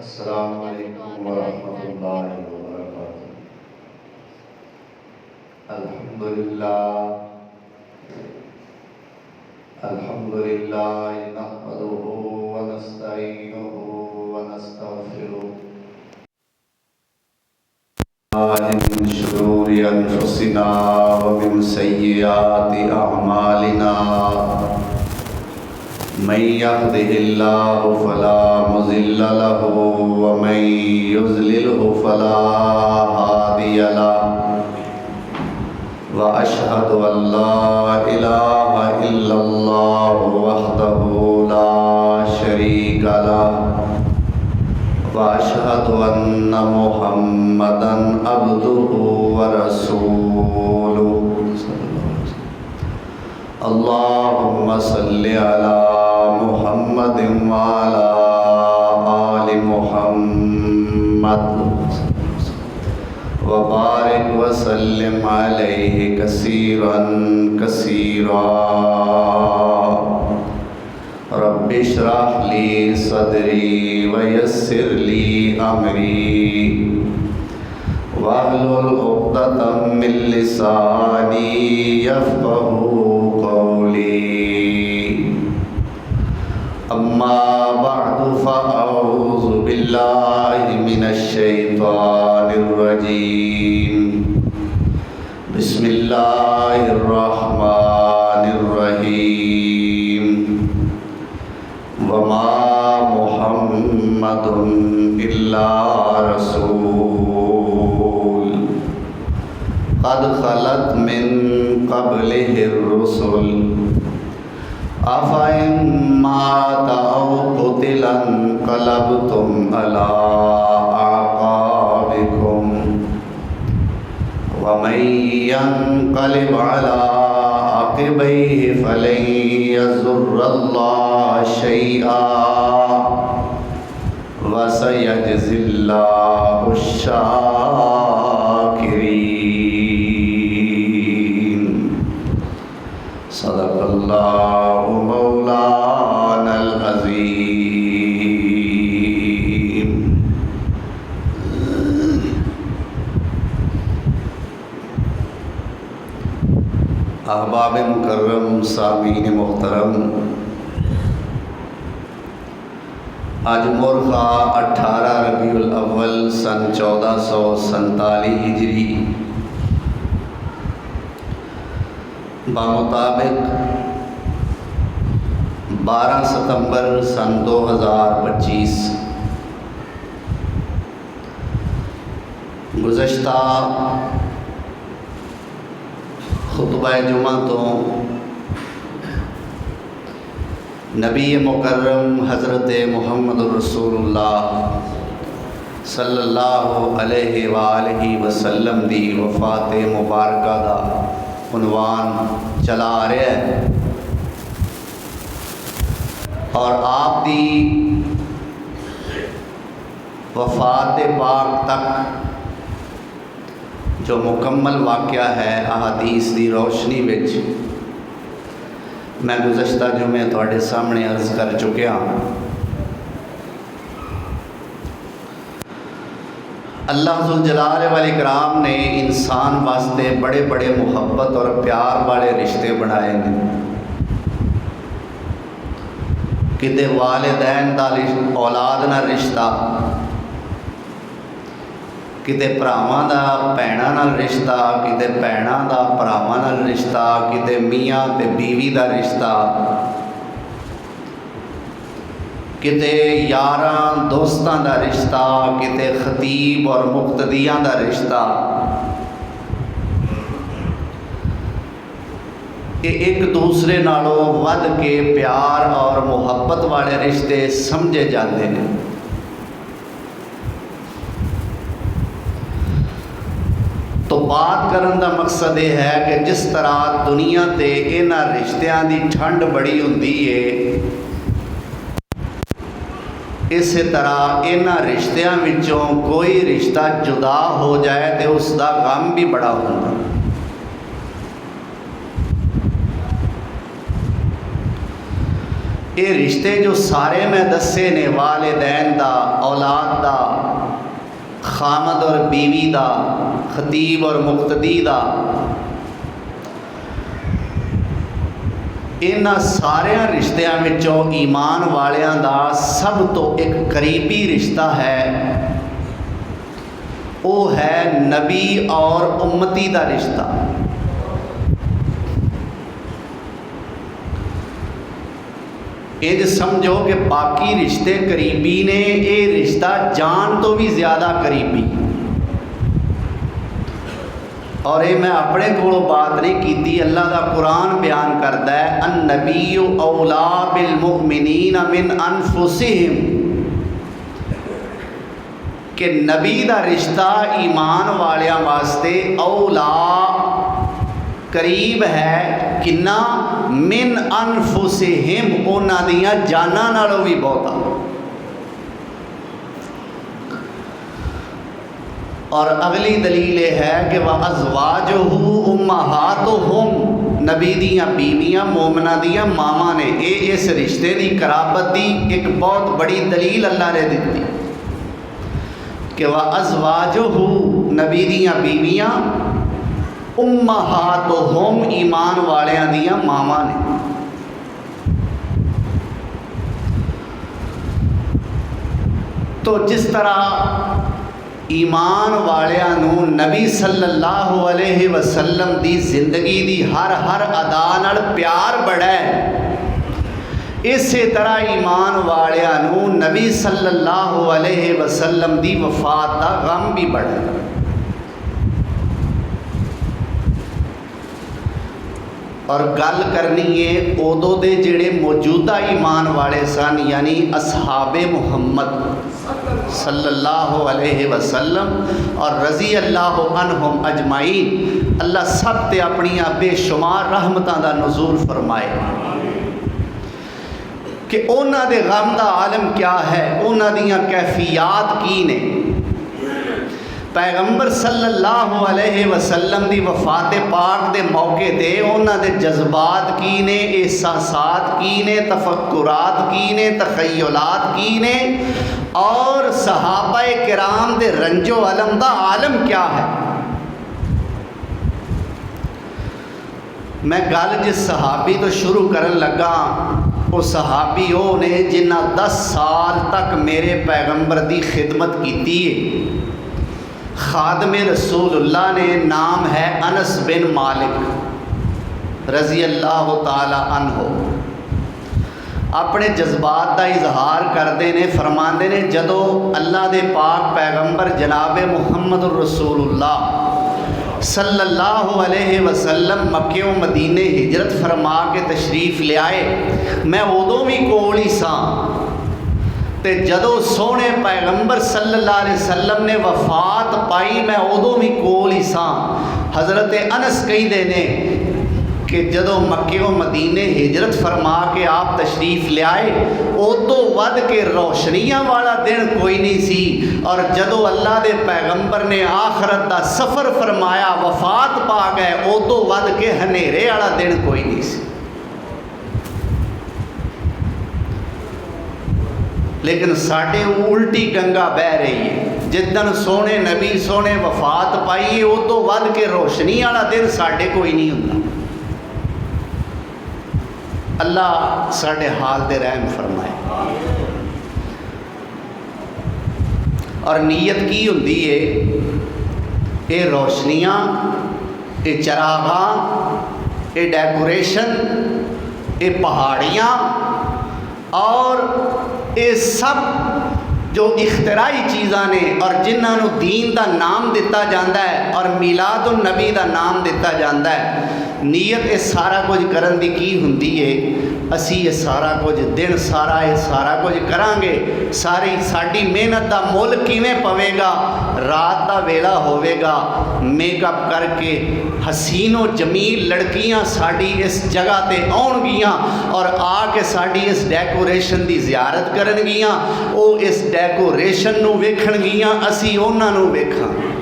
अस्सलामु अलैकुम वरहमतुल्लाहि वबरकातुहू। अल्हम्दुलिल्लाह नहमदुहु व नस्तईनुहु व नस्तगफिरुह मिन शुरूरि अनफुसिना व मिन सय्यिआति अअमालिना मन यहदिहिल्लाहु फला मुज़िल्ल लहु व मन युज़्लिल्हु फला हादिय लहु व अशहदु अल्ला इलाहा इल्लल्लाहु वहदहु ला शरीक लहु व अशहदु अन्न मुहम्मदन अब्दुहु व रसूलुहु। अल्लाहुम्मा सल्लि अला मुहम्मदिन व अला आलि मुहम्मद व बारिक व सल्लिम अलैहि कसीरन कसीरा। रब्बि इश्रह ली सदरी व यस्सिर ली अमरी वहलुल उक़दतम मिन लिसानी यफ़क़हू क़ौली। अम्मा बअदु फ़अऊज़ु बिल्लाहि मिनश शैतानिर रजीम। बिस्मिल्लाहिर रहमानिर रहीम। वमा मुहम्मदुन इल्ला रसूल क़द ख़लत मिन क़ब्लिहिर रुसुल अफ़इन मात औ क़ुतिला इंक़लबतुम अला अअक़ाबिकुम व मन यन्क़लिब अला अक़िबैहि फ़लन यज़ुर्रल्लाह शैआ व सयजज़िल्लाहु शाकिरीन। सदक़ल्लाहु मौलानल अज़ीम। अहबाब मुकर्रम सामीन मुहतरम, आज मुर्खा 18 रबीउल अव्वल सन 1447 हिजरी बामुताबिक 12 सितंबर सन 2025 गुज़श्ता खुतबा जुमा तो नबी मुकर्रम हज़रत मुहम्मद रसूलुल्लाह सल्लल्लाहु अलैहि वालैहि वसल्लम दी वफ़ात मुबारक दा उन्वान चला आ रहा है और आप दी वफ़ात पाक तक जो मुकम्मल वाक़या है अहादीस दी रोशनी विच मैं गुज़श्ता जुमे तुहाडे सामने अर्ज़ कर चुकिया। अल्लाह ज़ुल जलाल वल इकराम ने इंसान वास्ते बड़े बड़े मुहब्बत और प्यार वाले रिश्ते बनाए हैं। किते वालिदैन दा औलाद नाल रिश्ता, किते भरावां दा भैणां नाल रिश्ता, किते भैणां दा भरावां नाल रिश्ता, किते मियाँ ते बीवी दा रिश्ता, किते यारां दोस्तां दा रिश्ता, किते खतीब और मुक्तदियां दा रिश्ता। ये एक दूसरे नालों वध के प्यार और मुहब्बत वाले रिश्ते समझे जाते हैं। तो बात करन दा मकसद ये है कि जिस तरह दुनिया ते इन्हां रिश्तियां दी ठंड बड़ी हुंदी है, इस तरह इन्हां रिश्तियां विचों कोई रिश्ता जुदा हो जाए तो उसका गम भी बड़ा होता। ये रिश्ते जो सारे मैं दसे ने वालिदैन दा, औलाद दा, खामद और बीवी दा, खतीब और मुक्तदी दा, इन्हां सारिया रिश्तियां विचों ईमान वालियां दा सब तो एक करीबी रिश्ता है, वो है नबी और उम्मती दा रिश्ता। इंज समझो कि बाकी रिश्ते करीबी ने, ये रिश्ता जान तो भी ज़्यादा करीबी। और ये मैं अपने कोलों बात नहीं की, अल्लाह का कुरान बयान करता है, अन नबीयु औला बिल मुमिनीन मिन अनफुसिहिम, कि नबी का रिश्ता ईमान वालियां वास्ते औला करीब है, किन्ना मिन अनफुसिहिम, उन्हां दियां जानां नालों भी बहुता। और अगली दलील है कि वह अज़वाजुहु उम्महातुहुम, नबी दियां बीवियां मोमना दियां मामा ने। ये इस रिश्ते की कराबत की एक बहुत बड़ी दलील अल्लाह ने दी कि वह अज़वाजुहु, नबी दियां बीवियां, उम्महातुहुम, ईमान वालियां दियां मामा ने। तो जिस तरह ईमान वालियां नूं नबी सल्लल्लाहु अलैहि वसल्लम दी जिंदगी दी हर अदा नाल प्यार बड़ा है, इसे तरह ईमान वालियां नूं नबी सल्लल्लाहु अलैहि वसल्लम दी वफात दा गम भी बड़ा है। और गल करनी है उदों दे जिहड़े मौजूदा ईमान वाले सन, यानी असहाबे मुहम्मद सल्लल्लाहु अलैहि वसल्लम और रज़ी अल्लाह अन्हुम अजमाइन, अल्लाह सब ते अपनियां बेशुमार रहमतां दा नुज़ूल फरमाए, कि उन्हां दे गम दा आलम क्या है, उन्हां दियां कैफियत की ने। पैगंबर सल्लल्लाहु अलैहि वसल्लम दी वफात पाक दे मौके ते उन्हां दे जज्बात की ने, एहसासात की ने, तफक्कुरात की ने, तखय्युलात की ने, और सहाबाए किराम दे रंजो अलम दा आलम क्या है। मैं गल जिस सहाबी तो शुरू करन लगा, वो सहाबी वो ने जिन्हां 10 साल तक मेरे पैगंबर दी खिदमत की है। खादमे रसूलुल्लाह ने, नाम है अनस बिन मालिक रज़ी अल्लाह ताला अन्हो। अपने जज्बात का इजहार करते ने, फरमाते ने, जदों अल्लाह दे पाक पैगंबर जनाबे मुहम्मद रसूलुल्लाह सल्लल्लाहु अलैहि वसल्लम मक्के मदीने हिजरत फरमा के तशरीफ़ ले आए, मैं उदों भी कोल ही सां। ते जदों सोहने पैगंबर सल्लल्लाहु अलैहि वसल्लम ने वफात पाई, मैं उदों भी कोल ही सां। हज़रत अनस कहते ने कि जदों मक्के मदीने हिजरत फरमा के आप तशरीफ़ ले आए, उदों वध के रोशनियां वाला दिन कोई नहीं सी, और जदों अल्लाह दे पैगंबर ने आखरत दा सफ़र फरमाया, वफात पा गए, उदों वध के हनेरे वाला दिन कोई नहीं सी। लेकिन साढ़े उल्टी गंगा बह रही है, जिदन सोने नबी सोने वफात पाई, उदों वध के रोशनी वाला दिन साढ़े कोई नहीं हुंदा। अल्लाह साढ़े हाल दे रहम फरमाए। और नीयत की हुंदी है, ये रोशनियाँ, ये चरागां, ये डेकोरेशन, ये पहाड़ियाँ और ये सब जो इख्तराई चीज़ां ने, और जिन्होंने दीन का नाम दिता जाता है और मिलादुन नबी का नाम दिता जाता है, नीयत ये सारा कुछ करन दी की हुंदी है। असी ये सारा कुछ दिन सारा ये सारा कुछ करांगे, सारी साड़ी मेहनत का मुल किवें पवेगा। रात का वेला होवेगा, मेकअप करके हसीनो जमील लड़कियां साड़ी इस जगह ते आउणगियां और आके साड़ी इस डेकोरेशन की जियारत करनगियां, वो इस डेकोरेशन नूं वेखणगियां, असी उन्हां नूं वेखांगे।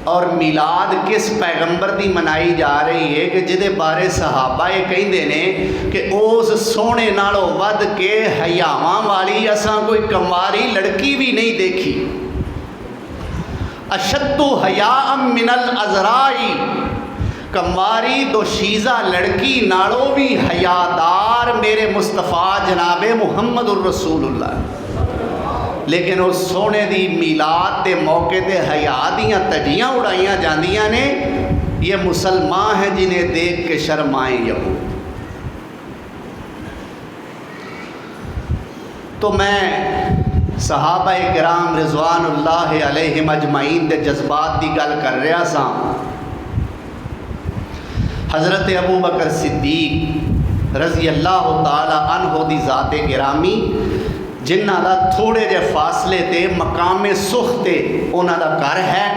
और मिलाद किस पैगंबर की मनाई जा रही है कि जिहदे बारे सहाबा ये कहते हैं कि उस सोने नालों वध के हयावां वाली असां कोई कंवारी लड़की भी नहीं देखी। अशद्दु हया मिनल अज़राई, कंवारी दोशीज़ा लड़की नालों भी हयादार मेरे मुस्तफ़ा जनाबे मुहम्मदुर रसूलुल्लाह। लेकिन उस सोने दी मिलाद के मौके पर हया दियाँ तजियाँ उड़ाइयाँ जांदियां ने। ये मुसलमान हैं जिन्हें देख के शर्माए यहूद। तो मैं सहाबा किराम रिज़वानुल्लाह अलैहिम अजमाइन के जज्बात की गल कर रहा सा। हज़रत अबू बकर सिद्दीक रज़ी अल्लाह तआला अन्हु दी ज़ाते गिरामी, जिन्हां दा थोड़े जे फासले ते मकामे सुख ते उन्हां दा घर है।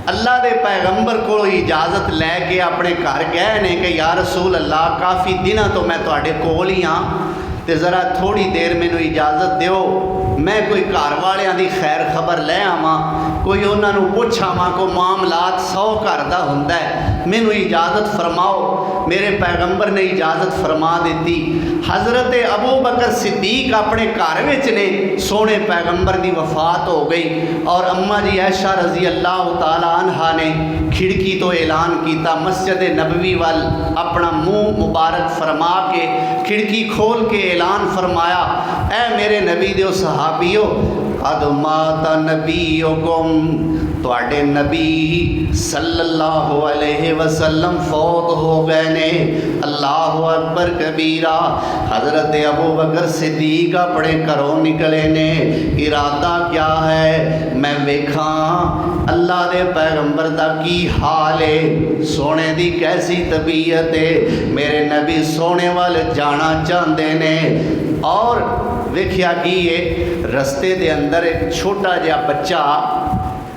अल्लाह दे पैगंबर को इजाज़त लैके अपने घर गए ने कि या रसूल अल्लाह, काफ़ी दिनों तो मैं तुहाडे कोल ही हाँ, तो ज़रा थोड़ी देर मैनू इजाज़त दिओ, मैं कोई घर वालियां दी खैर खबर लै आवां, कोई उन्हां नूं पुछ आवां, कोई मामलात 100 घर दा हुंदा है, मैनू इजाज़त फरमाओ। मेरे पैगंबर ने इजाज़त फरमा दी। हज़रत अबू बकर सिद्दीक अपने घर विच ने, सोने पैगंबर की वफात हो गई और अम्मा जी ऐशा रज़ी अल्लाह तआला अन्हा ने खिड़की तो ऐलान किया, मस्जिद नबवी वाल अपना मुँह मुबारक फरमा के खिड़की खोल के ऐलान फरमाया, ऐ मेरे नबी दे सहाबियो, कद माता नबीयुकुम, तुहाडे नबी सल्लल्लाहु अलैहि वसल्लम फौत हो गए ने। अल्लाहु अकबर कबीरा। हज़रत अबू बकर सिद्दीक अपने घरों निकले ने, इरादा क्या है, मैं वेखा अल्लाह दे पैगंबर दा की हाल है, सोने दी कैसी तबीयत है, मेरे नबी सोने वाल जाना चाहते ने। और वेख्या कि ये रस्ते दे अंदर एक छोटा जिहा बच्चा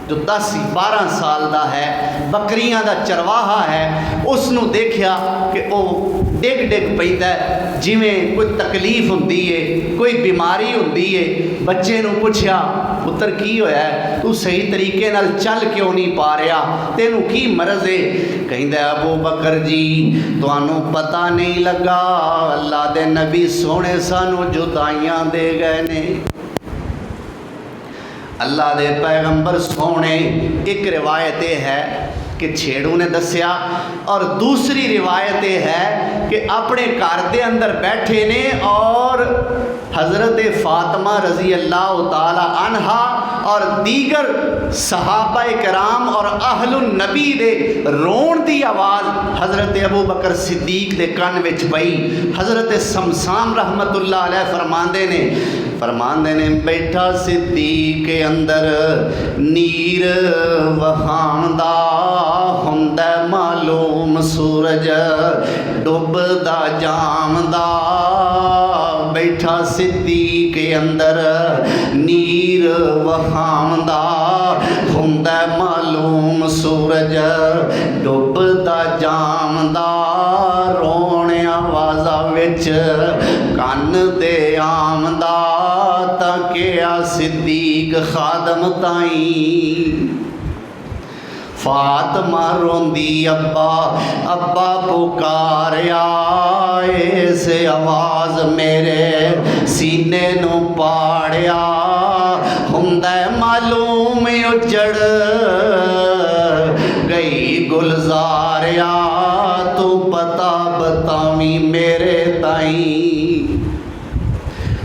जो 10-12 साल का है, बकरियां का चरवाहा है, उसनों देखा कि वह डिग डिग पैंदा है, जिमें कोई तकलीफ होंदी है, कोई बीमारी होंदी है। बच्चे नूं पुछया, पुत्र की होया है, तू सही तरीके नाल चल क्यों नहीं पा रहा, तेनू की मरज़ है? कहंदा अबू बकर जी, तुहानू पता नहीं लगा, अल्लाह दे नबी सोने सानू जुदाइयां दे गए ने। अल्लाह दे पैगंबर सोने, एक रिवायत है कि छेड़ू ने दसिया और दूसरी रिवायत है कि अपने घर के अंदर बैठे ने और हज़रत फ़ातिमा रज़ी अल्लाह ताला अन्हा और दीगर सहाबा कराम और अहलुन नबी दे रोण की आवाज़ हज़रत अबू बकर सिद्दीक दे कान विच पई। हज़रत शमशान रहमतुल्लाह अलैह फरमांदे ने बैठा सिद्दीक के अंदर नीर वहांदा हुंदा मालूम, सूरज डुबदा जामदा, बैठा सिद्दीक के अंदर नीर वहांदा हुंदा मालूम, सूरज डुबदा जामदा, रोने आवाज़ा विच कन दे आमदा, ताके आ सिद्दीक खादम ताई। फातिमा रोंदी अब्बा अब्बा पुकारिया, इस आवाज़ मेरे सीने नू पाड़िया, हुंदा मालूम उजड़ गई गुलजारिया, तू पता बतावी मेरे ताई।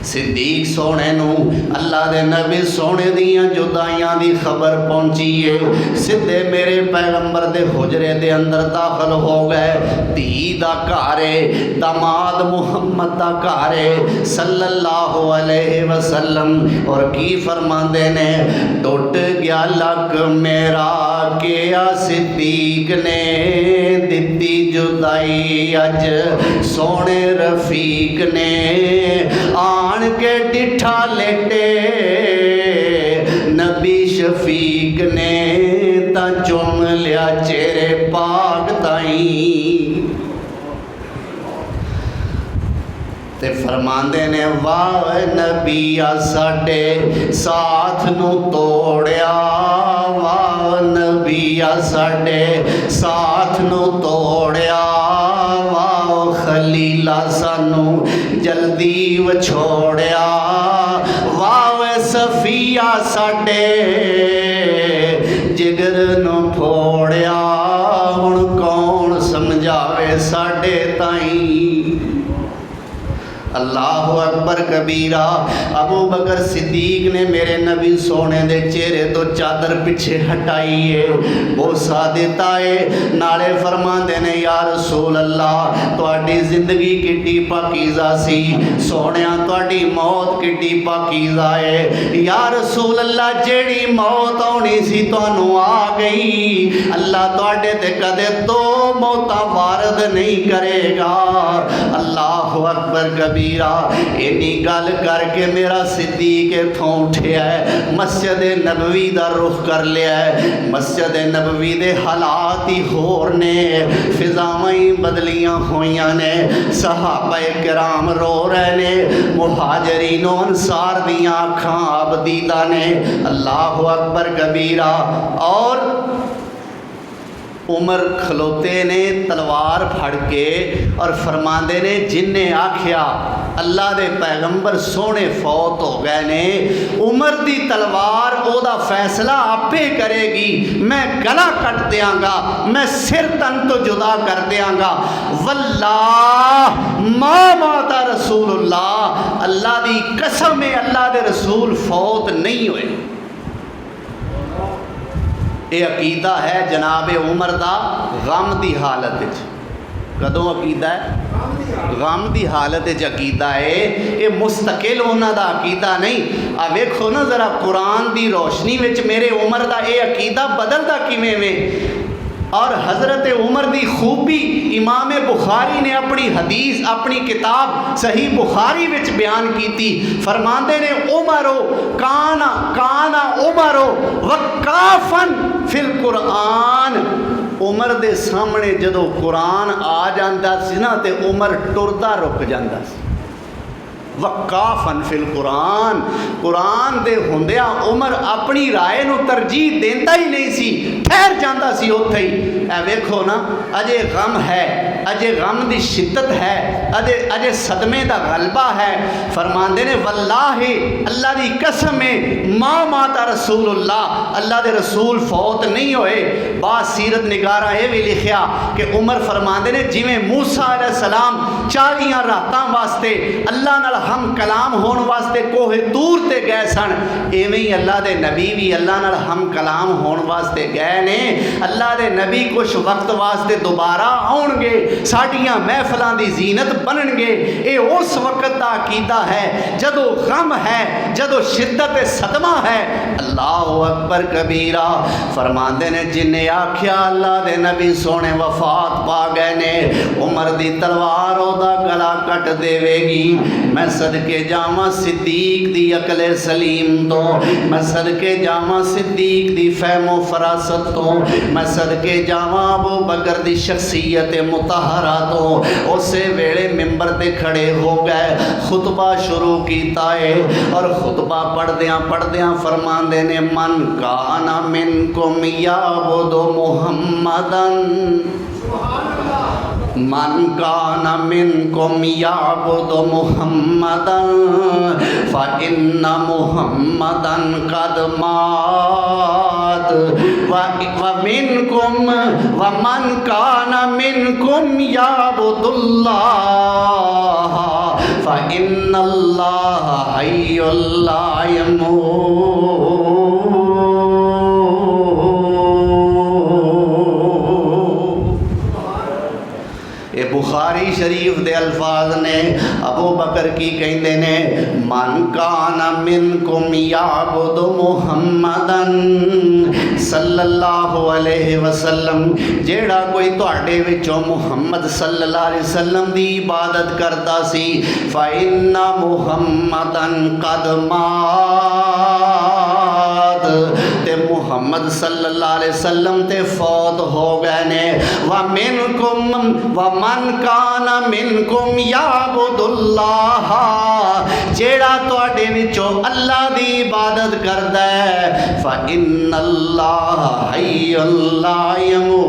सिद्दीक सोने नू अल्लाह दे नबी सोने दियां जुदाइयां दी खबर पहुंची है। सीधे मेरे पैगंबर दे हुजरे दे अंदर दाखिल हो गए। धी दा घर है, दामाद मुहम्मद दा घर है सल्लल्लाहु अलैहि वसल्लम। और की फरमांदे ने, टुट गया लक मेरा किया सिद्दीक ने, दिती जुदाई अज सोने रफीक ने, आन के डिठा लेटे नबी शफीक ने, ता चुम लिया चेहरे पाक ताई। ते फरमांदे ने, वाह नबी आ साडे साथ नू तोड़िया, वाह नबी नबीया साडे साथ नू तोड़िया, वाह खलीला सानू जल्दी विछोड़िया, वाह सफिया साडे जिगर नू फोड़िया, हुण कौन समझावे साडे ताईं। अल्लाहु अकबर कबीरा। अबू बकर सिद्दीक ने मेरे नबी सोने दे चेहरे तो चादर पिछे हटाई है, बोसा देता है, नाले फरमाते ने या रसूल अल्लाह तुहाडी जिंदगी किड्डी पाकीज़ा सी, सोनिया तुहाडी मौत किड्डी पाकीज़ा है। या रसूल अल्लाह जेड़ी मौत आनी सी तुहानू आ गई, अल्लाह तुहाडे ते कदे दो मौतां वारद नहीं करेगा। अल्लाहु अकबर कबीरा। इन्नी गल करके मेरा सिद्दीक इत्थों उठिया है, मस्जिद नबवी दा रुख कर लिया है। मस्जिद नबवी दे हालात ही होर ने, फिजावां ही बदलियां होइयां ने, सहाबाए किराम रो रहे ने, मुहाजिरीन अंसार दियां अखां आबदीदा ने। अल्लाहु अकबर कबीरा। और उमर खलोते ने तलवार फड़ के और फरमाते ने जिन्ने आख्या अल्लाह दे पैगंबर सोने फौत हो गए ने, उमर दी तलवार ओदा फैसला आपे करेगी, मैं गला कट देंगा, मैं सिर तन तो जुदा कर देंगा। वल्लाह मा माता रसूलुल्लाह, अल्लाह दी कसम है अल्लाह दे रसूल फौत नहीं हुए। ये अकीदा है जनाब उमर दा गम की हालत। कदों अकीदा है? गम की हालत अकीदा है। ये मुस्तकिल उन्हां दा अकीदा नहीं। आ वेखो ना जरा कुरान की रोशनी में मेरे उमर का ये अकीदा बदलता किवें वे। और हज़रत उमर की खूबी इमाम बुखारी ने अपनी हदीस अपनी किताब सही बुखारी विच बयान की थी। फरमाते ने उमरो काना काना उमरो वकाफन फिल कुरान। उमर दे सामने जदों कुरान आ जाता सी ना ते उमर टुरदा रुक जाता सी। वकाफन फिल कुरान, कुरान दे हुंदिया उमर अपनी राय नूं तरजीह देंदा ही नहीं सी, ठहर जाता सी उत्थे ही। ए वेखो ना अजे गम है, अजे गम की शिद्दत है, अजे अजे सदमे का गलबा है। फरमाते ने वल्लाहि अल्लाह की कसम है मा माता रसूलुल्लाह, अल्लाह दे रसूल फौत नहीं होए। बा सीरत निगारा ये भी लिखिया कि उमर फरमाते ने जिवें मूसा अलैहिस्सलाम 40 रातां वास्ते अल्लाह नाल हम कलाम होने वास्ते कोहे तूर ते गए सन, इवें ही अल्लाह दे नबी भी अल्लाह नाल हम कलाम होने वास्ते गए ने। अल्लाह दे नबी कुछ वक्त वास्ते दोबारा आउणगे, साडियां महफिलां दी जीनत बनणगे। ये उस वक्त दा अकीदा है जदों गम है, जदों शिद्दत सदमा है। अल्लाहु अकबर कबीरा। फरमाते ने जिन्हें आख्या अल्लाह दे नबी सोने वफात पा गए ने, उमर दी तलवार ओदा गला कट देवेगी। मैं सदके जावा सिद्दीक दी अकले सलीम तो, मैं सदके जावा सिद्दीक दी फहमो फरासत तो, मैं सदके जावा अबू बकर दी शख्सियत मुतहरा तो। उसे वेले मिंबर ते खड़े हो गए, खुतबा शुरू कीता है और खुतबा पढ़दियां फरमांदे ने मन काना मिनकुम याबुदु मुहम्मदन, मन काना मिनकुम याबुदु मुहम्मदन फ़इन्ना मुहम्मदन क़द मात व मिनकुम व मन काना मिनकुम याबुदुल्लाह फ़इन्नल्लाह हय्युल ला यमूत। बुखारी शरीफ दे अल्फाज ने अबू बकर की कहते ने मन काना मिनकुम याबुदु मुहम्मदन सल्लल्लाहु अलैहि वसल्लम, जेड़ा कोई तुहाडे विचों मुहम्मद सल्लल्लाहु अलैहि वसल्लम दी इबादत करता सी, फ़इन्ना मुहम्मदन क़द मात, ते मुहम्मद सल्लल्लाहु अलैहि वसल्लम ते फौत हो गए ने। व मिनकुम व मन काना मिनकुम याबुदुल्लाह, जेड़ा तुहाडे विचों अल्लाह दी इबादत करदा है फ़ इन्नल्लाह हय्युन ला यमूत,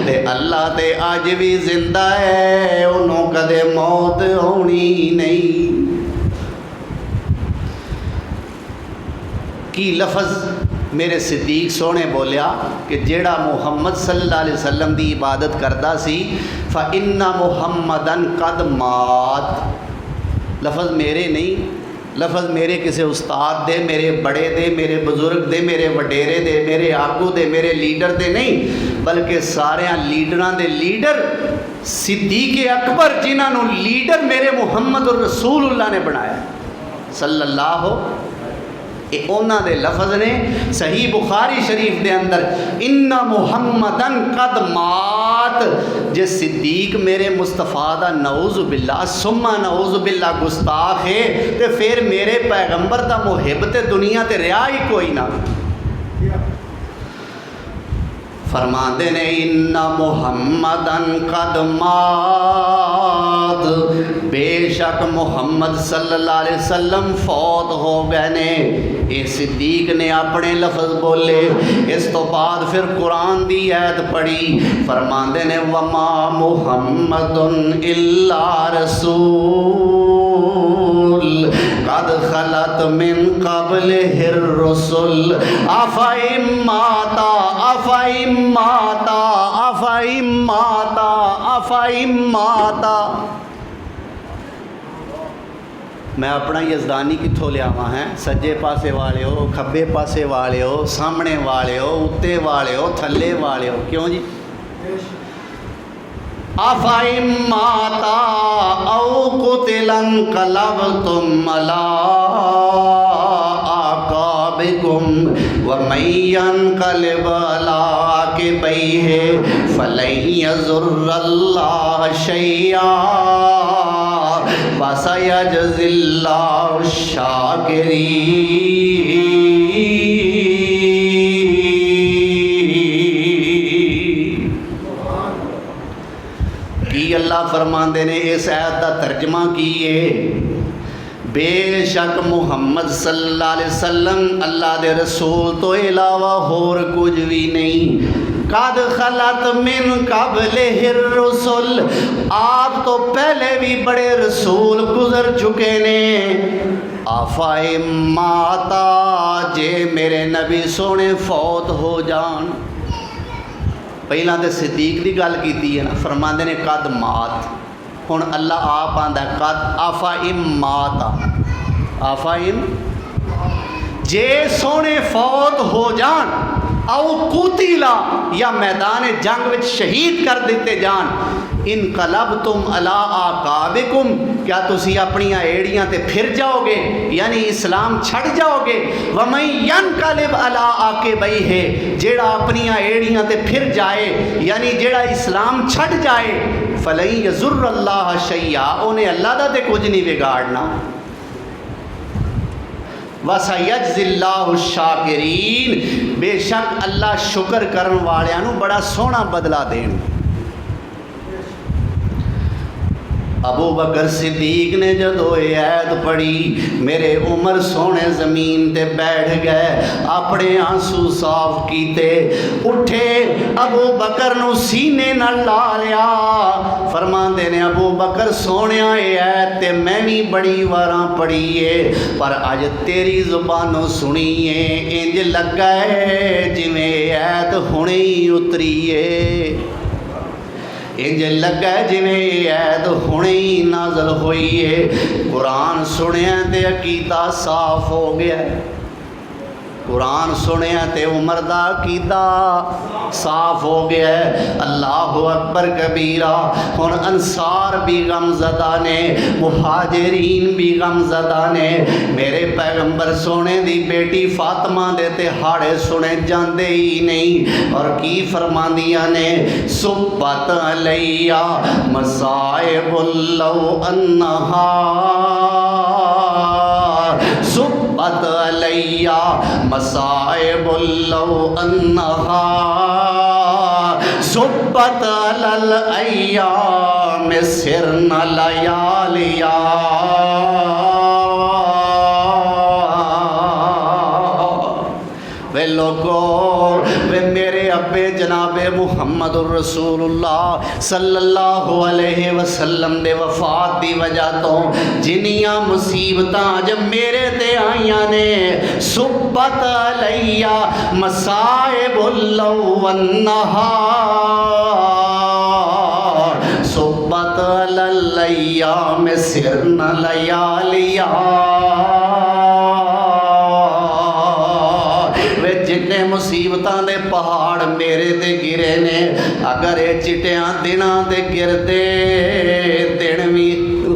ते अल्लाह ते अज भी जिंदा है, उन्हों कदे मौत होनी नहीं। की लफज मेरे सिद्दीक सोने बोलिया कि जेड़ा मुहम्मद सल्लल्लाहु अलैहि वसल्लम की इबादत करता सी फ़ इन्ना मुहम्मदन कद मात, लफज मेरे नहीं, लफज मेरे किसी उस्ताद दे, मेरे बड़े दे, मेरे बुजुर्ग दे, मेरे वडेरे दे, मेरे आगू दे, मेरे लीडर दे नहीं, बल्कि सारे लीडरां दे लीडर सिद्दीक अकबर जिन्हों लीडर मेरे मुहम्मद रसूलुल्लाह ने बनाया सल्लल्लाहु, उन्होंने दे लफज ने सही बुखारी शरीफ के अंदर इन्ना मुहम्मदन कद मात, जे सिद्दीक मेरे मुस्तफ़ा दा नऊज़ बिल्ला सुम्मा नऊज़ बिल्ला गुस्ताख है तो फिर मेरे पैगंबर दा मुहिब ते दुनिया ते रहा ही कोई ना। फरमाते ने इन्ना मुहम्मदन कद मात, बेशक मुहम्मद सल्लल्लाहु अलैहि वसल्लम फौत हो गए ने। ये सिद्दीक ने अपने लफज बोले। इस तो बाद फिर कुरान दी आयत पढ़ी, फरमाते ने वमा मुहम्मदुन इल्ला रसूल कद खलत मिन क़ब्लिहिर रुसुल अफ़इम्माता अफ़इम्माता अफ़इम्माता अफ़इम्माता। मैं अपना यजदानी कित्थों लियावां है? सज्जे पासे वाले हो, खब्बे पासे वाले हो, सामने वाले हो, उत्ते वाले हो, थल्ले वाले हो, क्यों जी? अफ़इम्माता औ कुतिलन क़लबतुम अला आक़ाबिकुम व मय्यन क़लब अला आक़िबैहि फ़लन यज़ुर्रल्लाह शैआ व सयजज़िल्लाहु शाकिरीन। की अल्लाह फरमाते ने इस आयत का तर्जमा की है, बेशक मुहम्मद सल्लल्लाहु अलैहि वसल्लम अल्लाह दे रसूल तो इलावा होर कुछ भी नहीं। कद खलत मिन क़ब्लिहिर रुसुल, आप तो पहले भी बड़े रसूल गुजर चुके ने। अफ़इम्माता, जे मेरे नबी सोने फौत हो जान। पहला तो सिद्दीक की गल की है ना, फरमाते ने कद मात, हुण अल्लाह आप आंदा कद अफ़इम्माता अफ़इम, जे सोने फौत हो जान आओ कुतिला या मैदान जंग में शहीद कर दिते जान, इनकलबतुम अला आक़ाबिकुम, क्या तुसी अपनियां एड़ियां ते फिर जाओगे, यानी इस्लाम छड़ जाओगे। वमन यनकलिब अला आक़िबैहि, जेड़ा अपनियां एड़ियां ते फिर जाए, यानी जेड़ा इस्लाम छड़ जाए, फलन यज़ुर्रल्लाह शैआ, उन्हें अल्लाह दा ते कुछ नहीं बिगाड़ना। वसयजज़िल्लाहु शाकिरीन, बेशक अल्लाह शुक्र करन वालियां नूं बड़ा सोहना बदला देण। अबू बकर सिद्दीक ने जदों ये आयत पढ़ी, मेरे उमर सोने ज़मीन ते बैठ गए, अपने आंसू साफ कीते, उठे अबू बकर नूं सीने नाल ला लिया। फरमाते ने अबू बकर सोनिया ये आयत ते मैं भी बड़ी वारां पढ़ी है, पर अज तेरी ज़ुबानों सुनी है, इंज लगा है जिवें आयत हुणे ही उतरी है, इंज लगा जिवें ऐत हुणे ही नाजल हुई है। कुरान सुनिया ते अकीदा साफ हो गया, कुरान सुनिया ते उमर दा अकीदा साफ हो गया है। अल्लाह अकबर कबीरा। हुण अंसार भी गमज़दा ने, मुहाजिरीन भी गमज़दा ने। मेरे पैगंबर सोने दी बेटी फातिमा दे तिहाड़े सुने जाते ही नहीं, और की फरमांदियां ने, सुब्बत अलैया मसाइबुल लौ अन्नहार, सुब्बत अलैया मसाइबुल लौ अन्नहार, सुब्बत सुब्बत अलल अय्याम सिरन लयालिया। वे लोगो, वे मेरे अब्बे जनाबे मुहम्मदुर रसूलुल्लाह सल्लल्लाहु अलैहि वसल्लम दे वफात दी वजह तो जिन्नियां मुसीबतां जब मेरे ते आईयां ने, सुब्बत अलैया मसाइबुल लैल वन नहार, सुब्बत अलल अय्याम सिरन लयालिया। जिन्ने मुसीबतां दे पहाड़ मेरे ते गिरे ने, अगर ये चिटियां दिनां ते गिरदे, दिन भी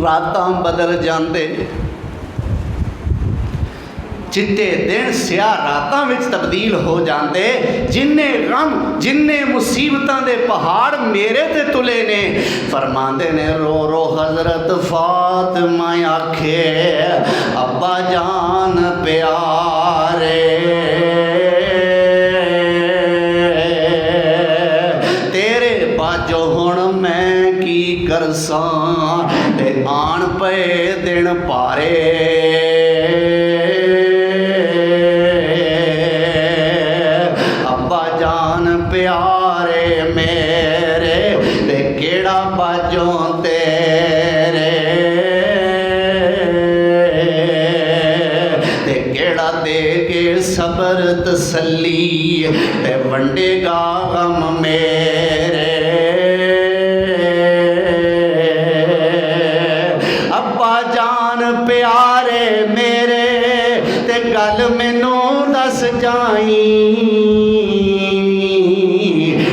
रातां बदल जाते, चिट्टे दिन स्याह रातां विच तब्दील हो जाते। जिन्ने गम जिन्ने मुसीबतां दे पहाड़ मेरे ते तुले ने, फरमांदे ने रो रो हजरत फातिमा आखे अब्बा जान प्यारे, करसां ते आन पे दिन पारे। अब्बा जान प्यारे मेरे ते केड़ा बाजों तेरे, ते केड़ा दे के सबर तसल्ली ते वंडेगा गम मेरे। प्यारे मेरे ते गल मैनू दस जाई,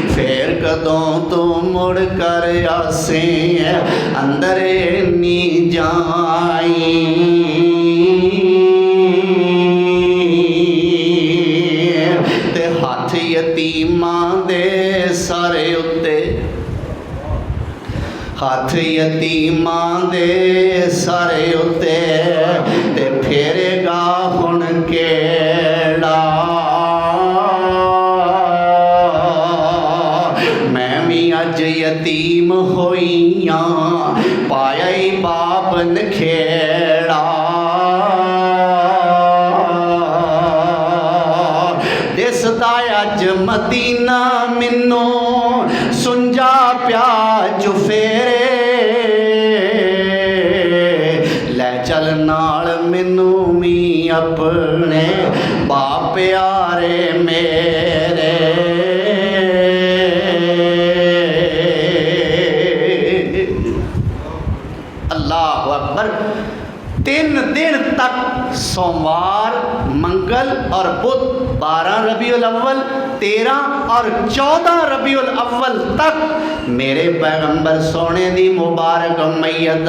फिर कदों तू मुड़ कर आसे अंदर नी जाई। ते हथ यतीमां दे सारे उत्ते, हाथ यतीमां दे सारे उत्ते ते फेरेगा हुण केड़ा। मैं भी अज यतीम होईयां, पाया ही बाप नखेड़ा। दिसदा अज मदीना मिन्नू सुंजा प्या चुफेरे, ले चल नाल मैनू भी अपने बाप प्यारे मेरे। अल्लाह अकबर। 3 दिन तक सोमवार, मंगल और बुध, 12 रबीउल अव्वल, 13 और 14 रबीउल अव्वल तक मेरे पैगंबर सोने दी मुबारक मैयत,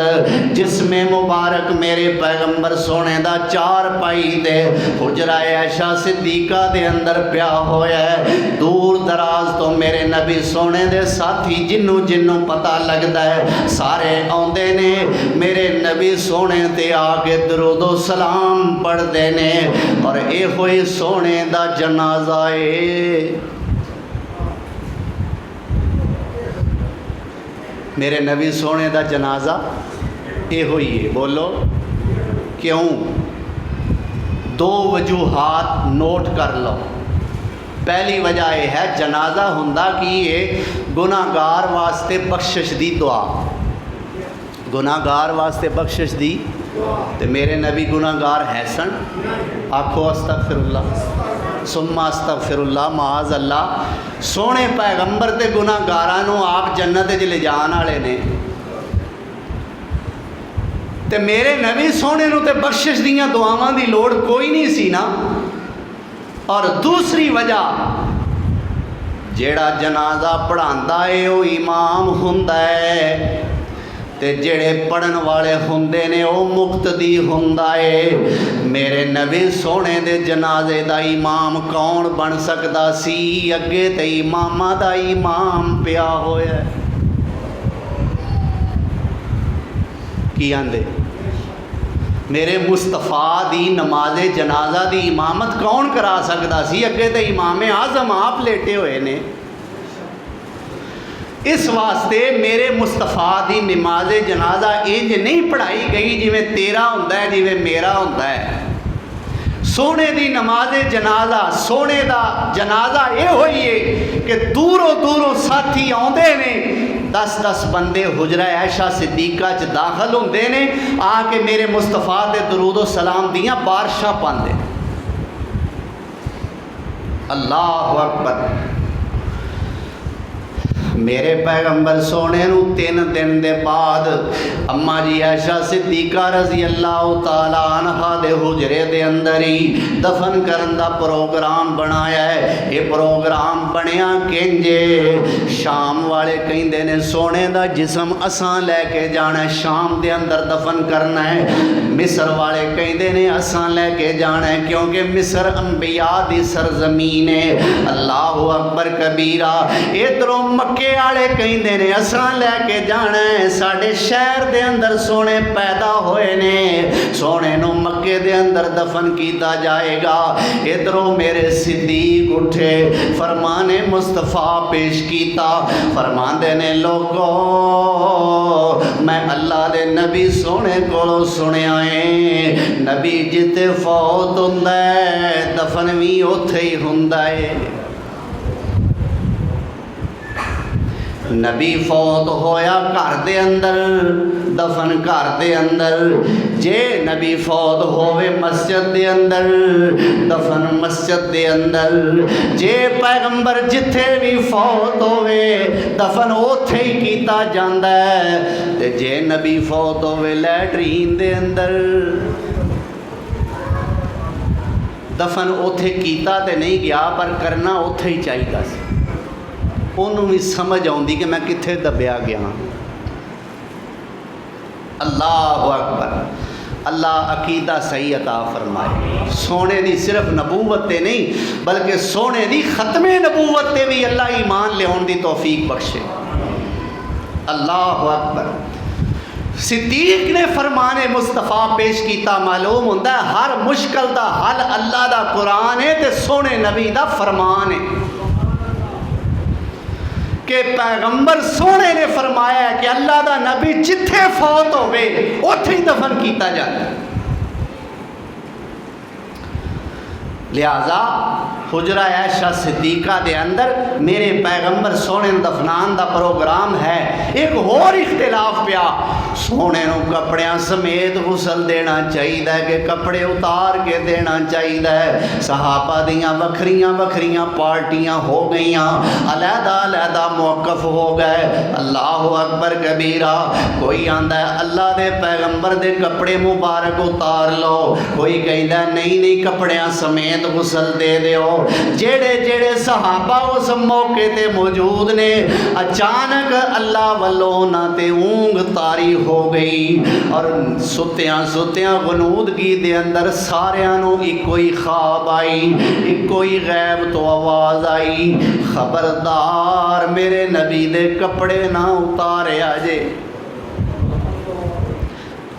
जिसमें मुबारक मेरे पैगंबर सोने दा 4 पाई दे हुजरा ऐशा सिद्दीका दे अंदर प्या होया है। दूर दराज तो मेरे नबी सोने दे साथी जिन्नू जिन्नू पता लगदा है सारे आउंदे ने, मेरे नबी सोने ते आके दरूदो सलाम पढ़ते ने। और ये होई सोने दा जनाजा है। मेरे नबी सोने दा जनाजा ये होई है। बोलो क्यों? 2 वजूहात नोट कर लो। पहली वजह यह है, जनाजा हुंदा कि ये गुनाहगार वास्ते बख्शिश दी दुआ, गुनाहगार वास्ते बख्शिश दी। तो मेरे नबी गुनाहगार है सन? आखो अस्तगफिरुल्लाह सुम्मा अस्तगफिरुल्लाह माज़ अल्लाह। सोने पैगंबर ते गुनाहगारां नूं आप जन्नत च ले जाण वाले ने, ते मेरे नबी सोने नूं ते बख्शिश दियां दुआवां दी लोड़ कोई नहीं सी ना। और दूसरी वजह, जेड़ा जनाजा पढ़ांदा है वो इमाम हुंदा है, ते जेड़े पढ़न वाले हुंदे ने वो मुक्तदी हुंदा है। मेरे नबी सोने दे जनाजे दा इमाम कौन बन सकदा सी? अगे ते इमामा दा इमाम पिया होया। की आंदे? मेरे मुस्तफा दी नमाजे जनाजा दी इमामत कौन करा सकदा सी? अगे ते इमामे आजम आप लेटे हुए ने। इस वास्ते मेरे मुस्तफा की नमाज जनाजा इंज नहीं पढ़ाई गई जिवें तेरा हुंदा है, जिवें मेरा हुंदा है। सोने की नमाज जनाजा, सोने का जनाजा ये होई है कि दूरों दूरों साथी आउंदे ने, 10-10 बंदे हुजरा ऐशा सिद्दीका च दाखिल होंदे ने, आके मेरे मुस्तफा के दरूदो सलाम दियाँ बारिशां पांदे। अल्लाह अकबर। मेरे पैगंबर सोने नू 3 दिन दे बाद अम्मा जी ऐशा सिद्दीका रज़ी अल्लाह तआला अन्हा दे हुजरे दे अंदर ही दफन करन दा प्रोग्राम बनाया है। ये प्रोग्राम बनया किंजे, शाम वाले कहंदे ने सोने दा जिस्म असां लैके जाना शाम दे अंदर दफन करना है। मिस्र वाले कहंदे ने असां लैके जाना है, क्योंकि मिस्र अंबिया दी सरजमीन है। अल्लाहु अकबर कबीरा। इधरों मक्के वाले कहंदे ने असां लैके जाना है, साडे शहर दे अंदर सोने पैदा होए ने, सोने नू मक्के दे अंदर दफन किया जाएगा। इधरों मेरे सिद्दीक उठे, फरमाने मुस्तफा पेश किया, फरमांदे ने लोगों मैं अल्लाह दे नबी सोने कोलों सुनिया है, नबी जिते फौत हुंदा है दफन भी उत्थे ही हुंदा है। नबी फौत होया घर दे अंदर, दफन घर दे अंदर। जे नबी फौत होवे मस्जिद दे अंदर, दफन मस्जिद दे अंदर। जे पैगंबर जिथे भी फौत होवे दफन ओथे ही कीता जांदा है। ते जे नबी फौत होवे लैटरीन दे अंदर, दफन ओथे कीता ते नहीं गया पर करना ओथे ही चाहिए सी। उन्होंने भी समझ आती कि मैं कित्थे दबिया गया। अल्लाह अकबर। अल्लाह अकीदा सही अता फरमाए। सोने की सिर्फ नबूवत ते नहीं बल्कि सोने की खत्मे नबूवत ते भी अल्लाह ईमान लियाउण दी तौफीक बख्शे। अल्लाह अकबर। सिद्दीक ने फरमाने मुस्तफा पेश किया। मालूम होंदा है हर मुश्किल का हल अल्लाह का कुरान है ते सोने नबी का फरमान है कि पैगंबर सोने ने फरमाया कि अल्लाह का नबी जिथे फौत होवे उत्थे ही दफन किया जाता है। लिहाजा हुजरा ऐशा सिद्दीका दे अंदर मेरे पैगंबर सोने दफनान का प्रोग्राम है। एक होर इख्तिलाफ पिया, सोने नू कपड़ियां समेत गुसल देना चाहिए कि कपड़े उतार के देना चाहिए। सहाबा दियां वखरियां वखरियां पार्टियां हो गई, अलहदा अलहदा मौकफ हो गए। अल्लाह अकबर कबीरा। कोई आंदा है अल्लाह दे पैगंबर दे कपड़े मुबारक उतार लो, कोई कहता नहीं नहीं कपड़ियां समेत गुसल दे दो। जेड़े जेड़े सहाबा उस मौके ते मौजूद ने, अचानक अल्लाह वालों ना ते ऊंग तारी हो गई और सुत्तियां सुत्तियां गनूदगी दे अंदर सारियां नू इको ही ख्वाब आई, इको ही गैब तो आवाज़ आई, खबरदार मेरे नबी दे कपड़े ना उतारिया जे,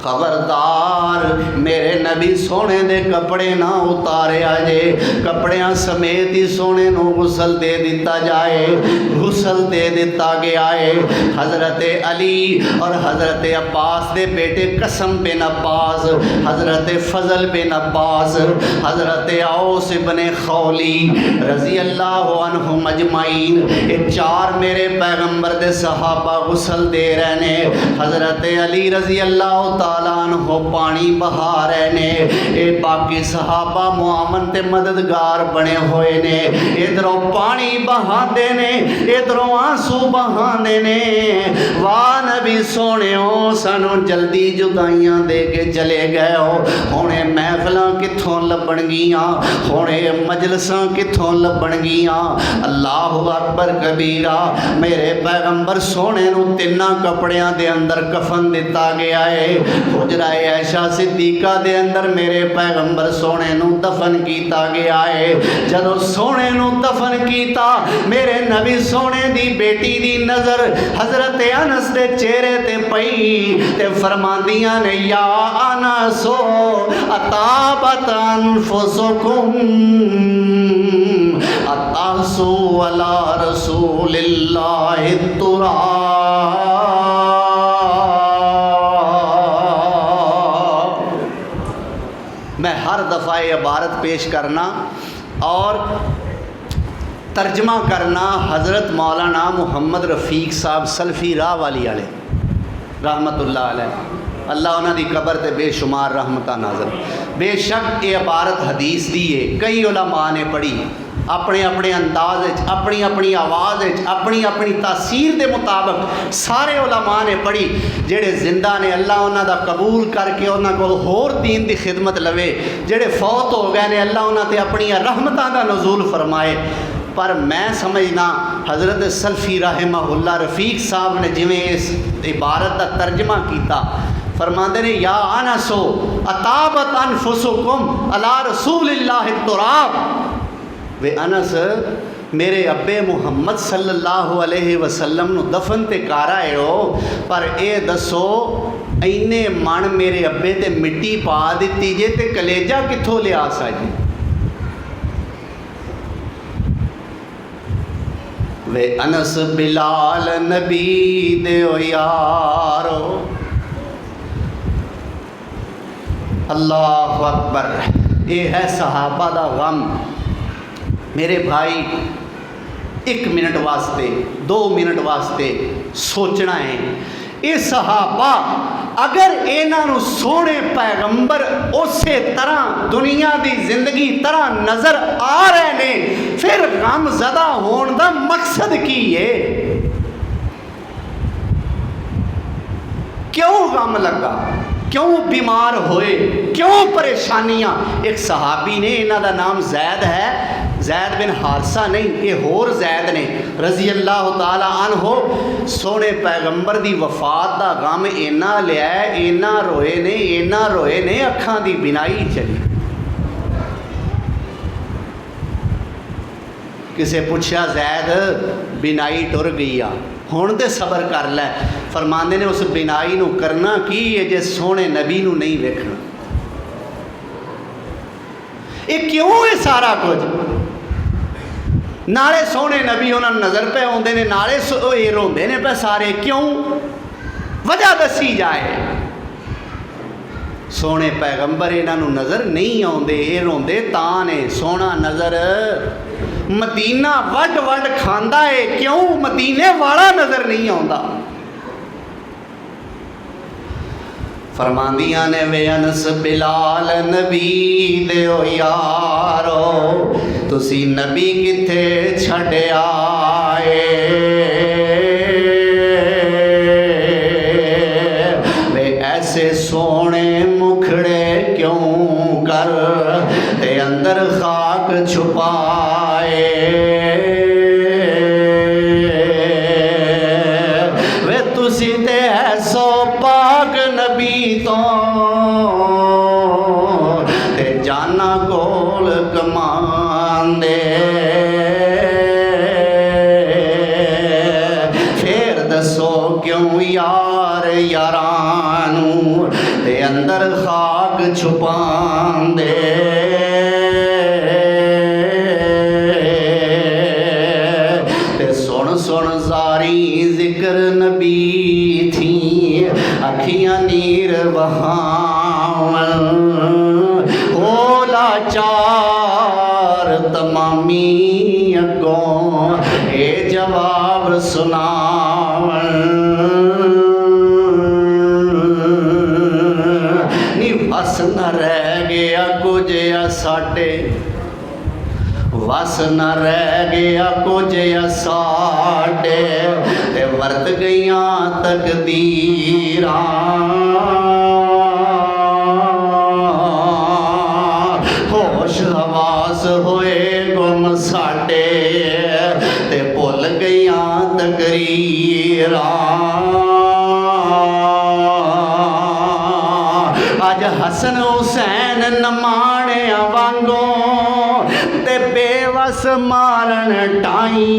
खबरदार मेरे नबी सोने दे कपड़े ना उतारिया जे। कपड़ियां समेत ही सोने नू गुसल दे दिता जाए। गुसल दे दिता गया है। हज़रत अली और हज़रत अब्बास दे बेटे कसम बिन अब्बास, हज़रत फजल बिन अब्बास, हज़रत औस इब्ने खौली रज़ी अल्लाह अन्हुम अजमाइन, ये 4 मेरे पैगंबर दे सहाबा गुसल दे रहे ने। हज़रत अली रज़ी अल्लाह हो पानी बहा रहे ने, ये बाकी सहाबा मुआमन ते मददगार बने हुए ने। इधरों पानी बहाते ने, इधरों आंसू बहाते ने। वाह नबी सोनियो सानू जल्दी जुदाइयां दे के चले गए हो, हुणे महफिलां कित्थों लभणगियां, हुणे मजलसां कित्थों लभणगियां। अल्लाह अकबर कबीरा। मेरे पैगंबर सोने नू 3 कपड़ियां दे अंदर कफन दिता गया है। हुजरा ऐशा सिद्दीका दे अंदर मेरे पैगंबर सोने नू दफन किया गया है। जदों सोने नू दफन किया, मेरे नबी सोने दी बेटी दी नज़र हज़रत अनस दे चेहरे ते पई ते फरमांदियां ने या अनसो अताबत अनफुसुकुम तासु अला रसूलिल्लाहि तुराब। मैं हर दफ़ा ये इबारत पेश करना और तर्जमा करना हज़रत मौलाना मुहम्मद रफ़ीक साहब सल्फ़ी राह वाली वाले रहमतुल्लाह अलैह, अल्लाह उन्हां दी कबर ते बेशुमार रहमतां नाज़िल। बेशक ये इबारत हदीस दी है, कई उलमा ने पढ़ी अपने अपने अंदाज, अपनी अपनी आवाज़, अपनी अपनी तासीर के मुताबिक सारे उलमा ने पढ़ी। जेड़े जिंदा ने अल्लाह उन्हां दा कबूल करके उन्हां कोल होर दीन की खिदमत लवे, जेड़े फौत हो गए ने अल्लाह उन्हां ते अपनी रहमतां दा नज़ूल फरमाए। पर मैं समझना हज़रत सल्फ़ी रहमहुल्लाह रफ़ीक साहब ने जिमें इस इबारत का तर्जमा किया, फरमाते ने या अनसो अताबत अनफुसुकुम अला रसूलिल्लाहि तुराब। वे अनस मेरे अब्बे मुहम्मद सल्लल्लाहु अलैहि वसल्लम नू दफन ते कर आए हो, पर ए दसो इन्ने मन मेरे अब्बे ते मिट्टी पा दी जे ते कलेजा कित्थों लिया सा जी। वे अनस बिलाल नबी दे यारो, अल्लाह अकबर। ये है सहाबा दा गम। मेरे भाई 1 मिनट वास्ते 2 मिनट वास्ते सोचना है, ये सहाबा अगर इन्हों सोने पैगंबर उस तरह दुनिया की जिंदगी तरह नज़र आ रहे हैं, फिर गमज़दा होने का मकसद की है? क्यों गम लगा, क्यों बीमार होए, क्यों परेशानियां? एक सहाबी ने, इन्हों का नाम जैद है, जैद बिन हारसा नहीं, ये होर जैद ने रजी अल्लाह ताला अन्हो। सोने पैगंबर की वफात का गम इन्ना लिया, इन्ना रोए ने, इन्ना रोए ने, अखां की बिनाई चली। किसे पूछा जैद बिनाई टुर गई आ, हुण ते सबर कर लै। फरमांदे ने उस बिनाई नू करना की है जे सोने नबी नू नहीं वेखना। ये क्यों है सारा कुछ? नाले सोने नबी उन्होंने नज़र पे आते हैं, नाले ये रोंदे ने पे सारे, क्यों? वजह दसी जाए। सोने पैगंबर इन्हों नज़र नहीं आते, ये रोंदे तां ने। सोना नज़र मदीना वड वड खांदा है, क्यों? मदीने वाला नज़र नहीं आता। फरमांदियां ने वे अनस बिलाल नबी दे यारो, तुसी नबी किथे छड़ आए? वे ऐसे सोने मुखड़े क्यों कर ते अंदर खाक छुपाए? वे तुसी ते ऐसो पाक नबी तो ते जाना कोल कमांदे, फिर दसो क्यों यार यारानू ते अंदर खाक छुपांदे? ते सुन सुन सारी जिक्र नबी थी, अखियां नीर बहावन हो लाचार तमामी अगों ए जवाब सुनावन। नी बस न रह गया कुछ साडे, वस न रह गया कुछ साडे, ते वरत गईयां तकदीरां। होश हवास होए गुम साडे, ते भुल गईयां तकरीरां। अज हसन हुसैन नमाणिया वांगो ते बेवस मारन टाई,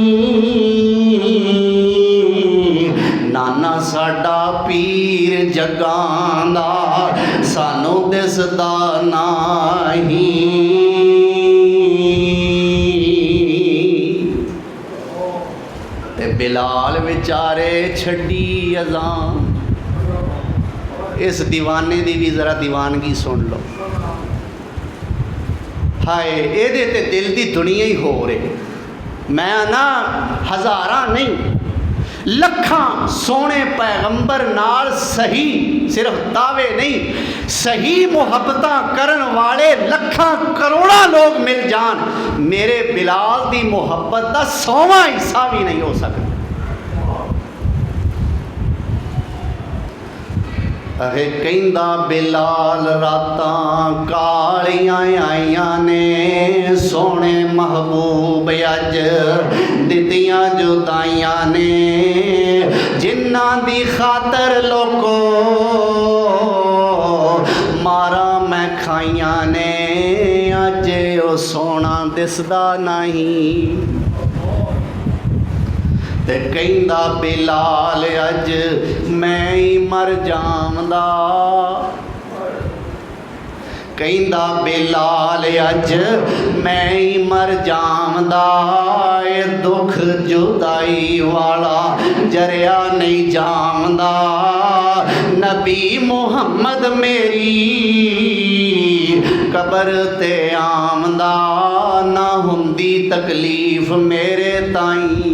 नाना साडा पीर जगांदा सानू दिसदा नहीं। बिलाल बेचारे छड़ी अजान। इस दीवाने की भी ज़रा दीवानगी सुन लो। हाय ये ते दिल की दुनिया ही हो रही। मैं ना हज़ारा नहीं लखां सोने पैगंबर नाल सही सिर्फ दावे नहीं सही मुहब्बत करन वाले लखां करोड़ा लोग मिल जान, मेरे बिलाल की मुहब्बत का 100वां हिस्सा भी नहीं हो सकता। अरे कहंदा बिलाल रातां कालियां आईयां ने, सोने महबूब अज दित्तियां जुदाइयां ने, जिन्हां दी खातर लोको मारा मैं खाइयां ने, अज ओ सोना दिसदा नहीं। ते कहंदा बिलाल अज मैं ही मर जावंदा, कहंदा बिलाल अज मैं ही मर जावंदा, ए दुख जुदाई वाला जरिया नहीं जावंदा। नबी मुहम्मद मेरी कबर ते आमदा, ना हुंदी तकलीफ मेरे ताई।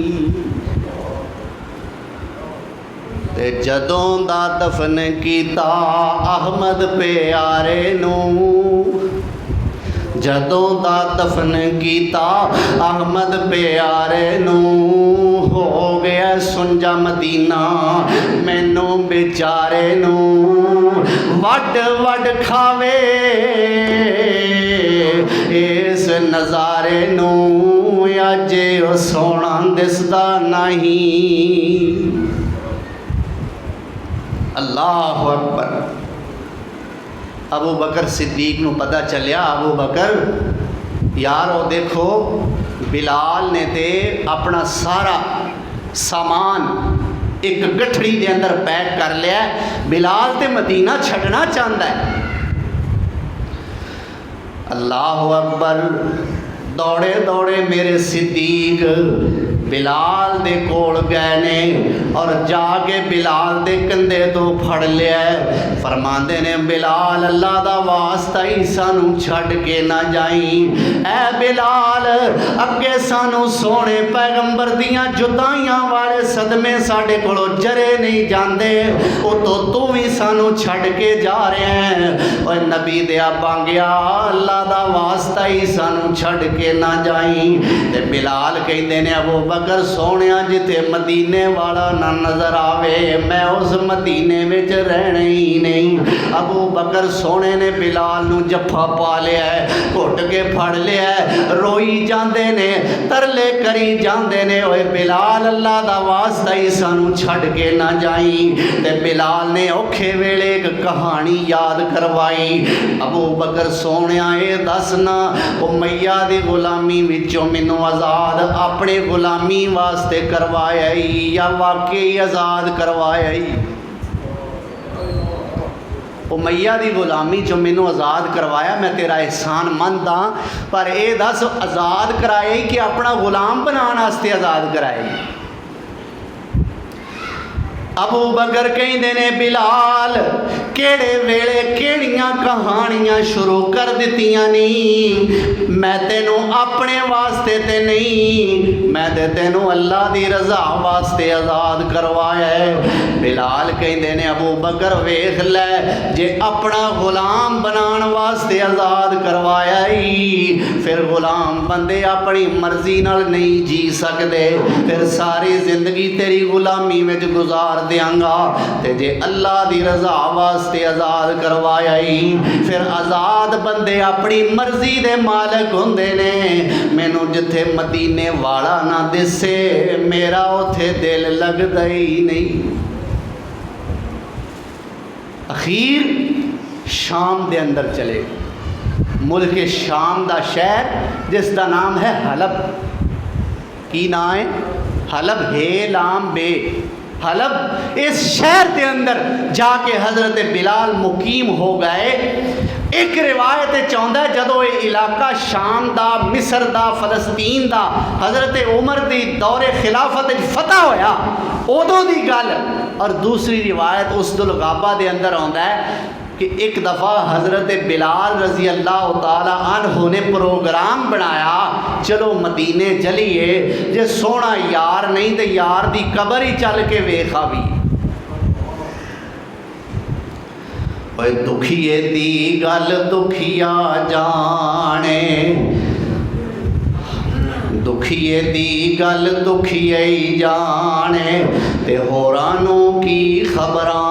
जदों दा दफन कीता अहमद प्यारे नूं, जदों दा दफन कीता अहमद प्यारे नूं, हो गया सुंजा मदीना मैनू बेचारे नूं। वड वड खावे इस नज़ारे नूं, अज ओ सोना दिसदा नहीं। अल्लाह अकबर। अबू बकर सिद्दीक नूं पता चलिया, अबू बकर यार वो देखो बिलाल ने ते अपना सारा सामान एक गठड़ी के अंदर पैक कर लिया। बिलाल ते मदीना छड़ना चाहता है। अल्लाह अकबर। दौड़े दौड़े मेरे सिद्दीक बिलाल दे कोल गए ने और जाके बिलाल दे कंधे तो फड़ लिया। फरमाते ने बिलाल अल्लाह दा वास्ता ही सानू छड़ के ना जाई। ऐ बिलाल अगे सानू सोने पैगंबर दियां जुदाइयां वाले सदमे साडे कोलों जरे नहीं जाते, उतो तू भी सानू छड़ के जा रहे हैं। और नबी दिया बांगिया अल्लाह दा वास्ता ही सानू छड़ के ना जाई। ते बिलाल कहते ने अबू बकर सोने जिथे मदीने वाला ना नजर आवे मैं उस मदीने में रहने ही नहीं। अबू बकर सोने ने बिलाल नू जफा पा लिया है, घुट के फड़ लिया है, रोई जाते ने तरले करी जाते ने। ओए बिलाल अल्लाह दा वास्ता ही सानू छड़ के ना जाई। ते बिलाल ने औखे वेले एक कहानी याद करवाई। अबू बकर सोने ये दसना उमैया दी गुलामी विचों मैनू आज़ाद अपने गुलामी वास्ते करवाया या वाकई आज़ाद करवाया। उमैया दी गुलामी चो मैनू आज़ाद करवाया, मैं तेरा एहसान मंद हाँ, पर यह दस आज़ाद कराए कि अपना गुलाम बनाने वास्ते आज़ाद कराए। अबू बकर कहते ने बिलाल केड़े वेले केड़ियां कहानियां शुरू कर दित्तियां नहीं। मैं तेनू अपने वास्ते ते नहीं, मैं ते तेनू अल्लाह दी रज़ा वास्ते आज़ाद करवाया है। बिलाल कहते ने अबू बकर वेख लै जे अपना गुलाम बनाने वास्ते आज़ाद करवाया ही, फिर गुलाम बंदे अपनी मर्जी नाल नहीं जी सकते, फिर सारी जिंदगी तेरी गुलामी में गुजार देंगा। ते जे अल्लाह दी रज़ा वास्ते आज़ाद करवाया ही, फिर आज़ाद बंदे अपनी मर्जी दे मालिक होंदे ने। मैनू जिथे मदीने वाला ना दिसे मेरा उथे दिल लगदा ही नहीं। अखीर शाम दे अंदर चले, मुल्क शाम दा शहर जिसका नाम है हलब। की नाम है? हलब हे लाम बे। हलब इस शहर के अंदर जाके हज़रत बिलाल मुकीम हो गए। एक रिवायत चाहता है जदों ये इलाका शाम दा, मिस्र दा, फलस्तीन दा हज़रत उमर दी दौरे खिलाफत फतह होया उदों दी गल। और दूसरी रिवायत उस दुलगाबा दे अंदर आउंदा है कि एक दफ़ा हज़रत बिलाल रज़ी अल्लाह तआला अन्हु ने प्रोग्राम बनाया, चलो मदीने चलीए, जे सोहना यार नहीं तो यार दी कबर ही चल के वेख आवी। दुखिए दी गल दुखिया जाने, दुखिए दी गल दुखिए ही जाने, ते होरां नूं की खबरां।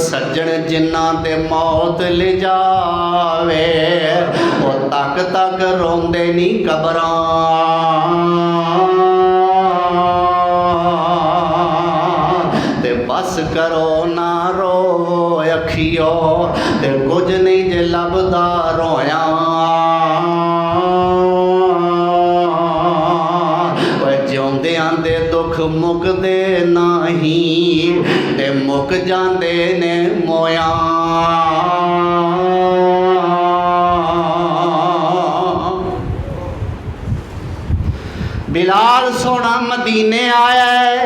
सज्जन जिन्ना ते मौत ले जावे, वो तक तक रोंदे नी कबरां। ते बस करो ना रो अखियो, ते कुछ नहीं जे लभदा रोया। जिउंदियां दे दुख मुकदे नहीं, ते मुक जांदे ने मोया। बिलाल सोना मदीने आया है,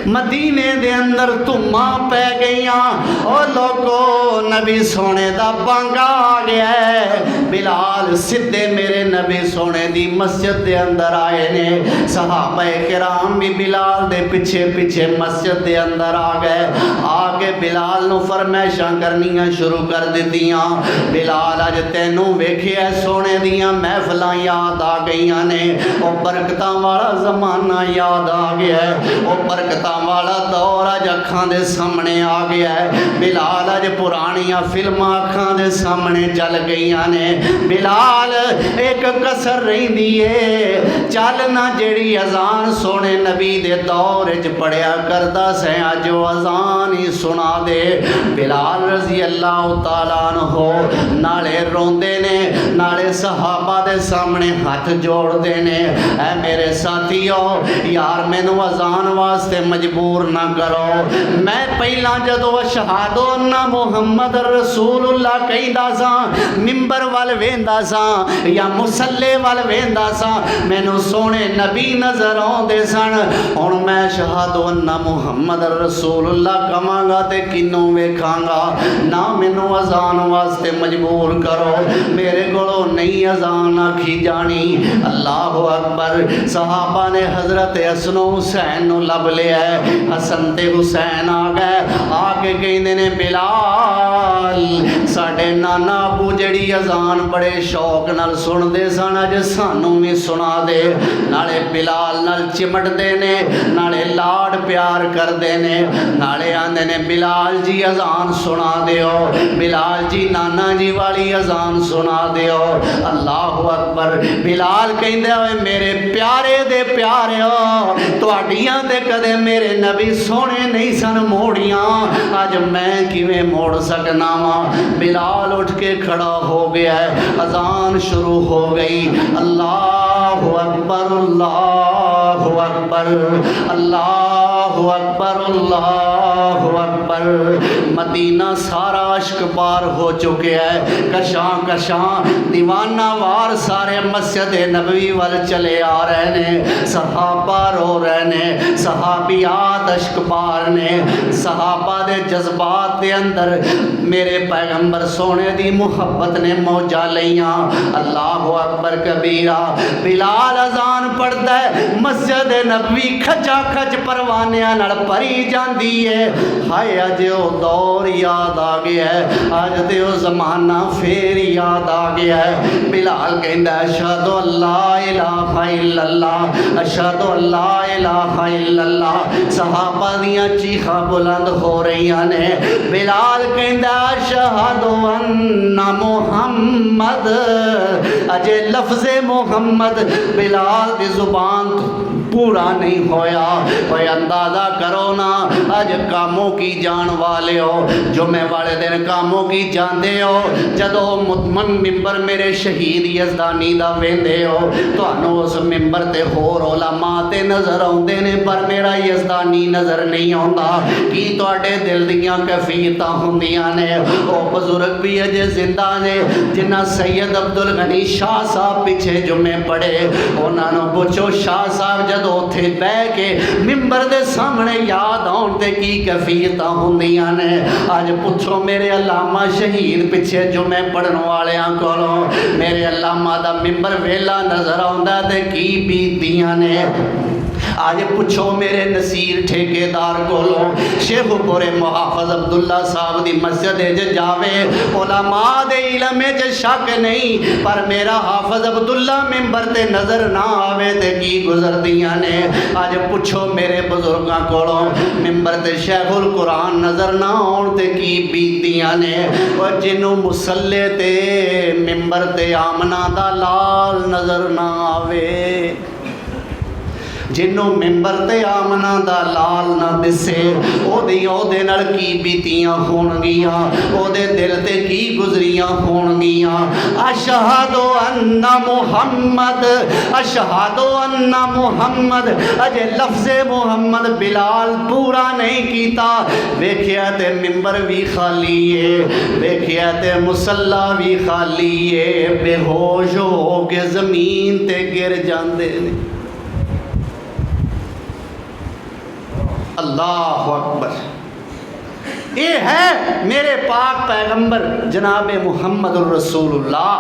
मदीने दे अंदर धुम्मा पै गई और लोगो नबी सोने दा बांगा आ गया है। बिलाल सीधे मेरे नबी सोने दी मस्जिद दे अंदर आए ने। सहाबा किराम भी बिलाल दे पिछे पिछे मस्जिद दे अंदर आ गए। आके बिलाल नू फरमाइशां करनियां शुरू कर दित्तियां। बिलाल अज तैनू वेखिया सोने दियां महफिलां याद आ गईयां ने, ओ बरकतां वाला जमाना याद आ गया है, ओ बरकतां वाला दौर अज अखां दे सामने आ गया है। बिलाल अज पुरानियां फिल्मां अखां दे सामने चल गईयां ने। बिलाल एक कसर रहिंदी है, चल ना जेड़ी अजान सोने नबी दे दौर च पढ़िया करदा से अज ओ अजान ही सुना दे। बिलाल रज़ी अल्लाह तआला अन्हु नाले रोंदे ने, नाले सहाबा दे सामने हाथ जोड़दे ने, ऐ मेरे साथियों यार मैनू अजान वास्ते मजबूर ना करो। मैं पहला जदों अशहादो अन्ना मुहम्मद रसूलुल्लाह कहंदा सा, मिंबर वाल वेंदा सा या मुसल्ले वाल वेंदा सा, मैनू सोने नबी नजर आउंदे सन। हुण मैं अशहादो अन्ना मुहम्मद रसूलुल्लाह कवांगा ते किनू वेखांगा। ना मैनू अजान वास्ते मजबूर करो, मेरे कोलों नहीं अजान आखी जानी। अल्लाह अकबर। सहाबा ने हजरत हसन हुसैन नू लब लिया। हसन ते हुसैन आ गए, आके कहंदे ने बिलाल साडे नाना अबू जड़ी अजान बड़े शौक नाल सुनदे सन, अज सानू भी सुना दे। नाले बिलाल नाल चिमटदे ने, नाले लाड प्यार करदे ने, नाले आंदे ने बिलाल जी अजान सुना दिओ, बिलाल जी नाना जी वाली अजान सुना दिओ। अल्लाह अकबर। बिलाल कहंदे ओए मेरे प्यारे दे प्यारे तुहाडियां दे कदे मेरे नबी सोने नहीं सन मोड़ियां, अज मैं किवें मोड़ सकना वा। बिलाल उठ के खड़ा हो गया है, अजान शुरू हो गई। अल्लाहु अकबर अल्लाहु अकबर अल्लाहु अकबर अल्लाहु अकबर। मदीना सारा अश्क पार हो चुके है, कशां कशां दीवाना वार सारे मस्जिद नबवी वाल चले आ रहे ने। सहाबा रो रहे ने, सहाबियात अश्क पार ने, सहाबा दे जज्बात दे अंदर मेरे पैगंबर सोने दी मुहब्बत ने मौजा लईयां। अल्लाह अकबर कबीरा। बिलाल अजान पढ़दा है, मस्जिद नबवी खचा खच परवानियां नाल भरी जांदी है। हाय अज ओ दौर याद आ गया है, अज ते ओ जमाना फिर याद आ गया है। बिलाल कहंदा अशहदु अल्ला इलाहा इल्लल्लाह, अशहदु अल्ला इलाहा इल्लल्लाह। सहाबा दियां चीखां बुलंद हो रही ने। बिलाल कहंदा अशहदु अन्ना मुहम्मद, अजे लफ्ज़े मुहम्मद बिलाल दी जुबान पूरा नहीं होया। कोई अंदाज़ा करो ना, अज कामों की जान वाले हो, जुमे वाले दिन कामों की जाते हो, जदों मिंबर मेरे शहीद यज़दानी दा वेंदे हो, तुहानू उस मिंबर ते होर उलमा ते नज़र आउंदे ने, पर मेरा यज़दानी नज़र नहीं आउंदा। की तुहाडे दिल दीयां कैफियतां हुंदियां ने? ओ बजुर्ग भी अजे जिंदा ने जिन्ना सैयद अब्दुल गनी शाह साहब पिछे जुमे पढ़े, उन्होंने पुछो शाह साहब जदों उत्थे बह के मिंबर दे सामने याद आउण ते की कैफियतां हुंदियां ने? अज पुछो मेरे अल्लामा शहीद पिछे जुमे पढ़न वालियां कोलों, मेरे अल्लामा दा मिंबर वेला नजर आउंदा ते की बीतियां ने? आज पुछो मेरे नसीर ठेकेदार कोलों, शेखुपुरे मुहाफिज अब्दुल्ला साहब दी मस्जिद जावे, उलमा दे इल्म च शक नहीं, पर मेरा हाफिज अब्दुल्ला मिंबर ते नजर ना आवे ते की गुजरदियां ने? आज पुछो मेरे बुजुर्गां कोलों, मिंबर ते शेखुल कुरान नजर ना आउण ते की बीतियां ने? और जिन्हों मुसल्ले ते मिंबर ते आमना दा लाल नजर ना आवे, जिन्हों मिंबर ते आमना दा लाल ना दिसे, ओदे नाल की बीतियां होणगियां, ओदे दिल ते की गुजरियां होणगियां। अशहदु अन्ना मुहम्मद, अशहदु अन्ना मुहम्मद, अजे लफ्ज़े मुहम्मद बिलाल पूरा नहीं कीता, वेखिया ते मिंबर भी खाली है, वेखिया ते मुसल्ला भी खाली है, बेहोश हो के जमीन ते गिर जांदे ने। अल्लाह अकबर। ये है मेरे पाक पैगंबर जनाब मुहम्मद रसूलुल्लाह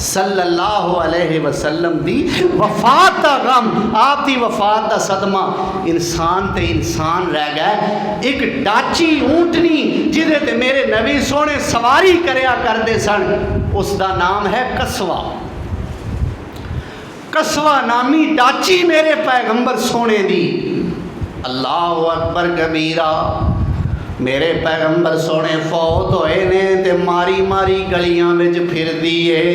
सल्लल्लाहु अलैहि वसल्लम दी वफात दा गम, आप दी वफात दा सदमा। इंसान ते इंसान रह गया। एक डाची ऊंटनी जिदे ते मेरे नबी सोने सवारी करया करते सन, उसका नाम है कसवा। कसवा नामी डाची मेरे पैगंबर सोने दी। अल्लाह अकबर कबीरा। मेरे पैगंबर सोने फौत होए ने ते मारी मारी गलियां विच फिरदी है।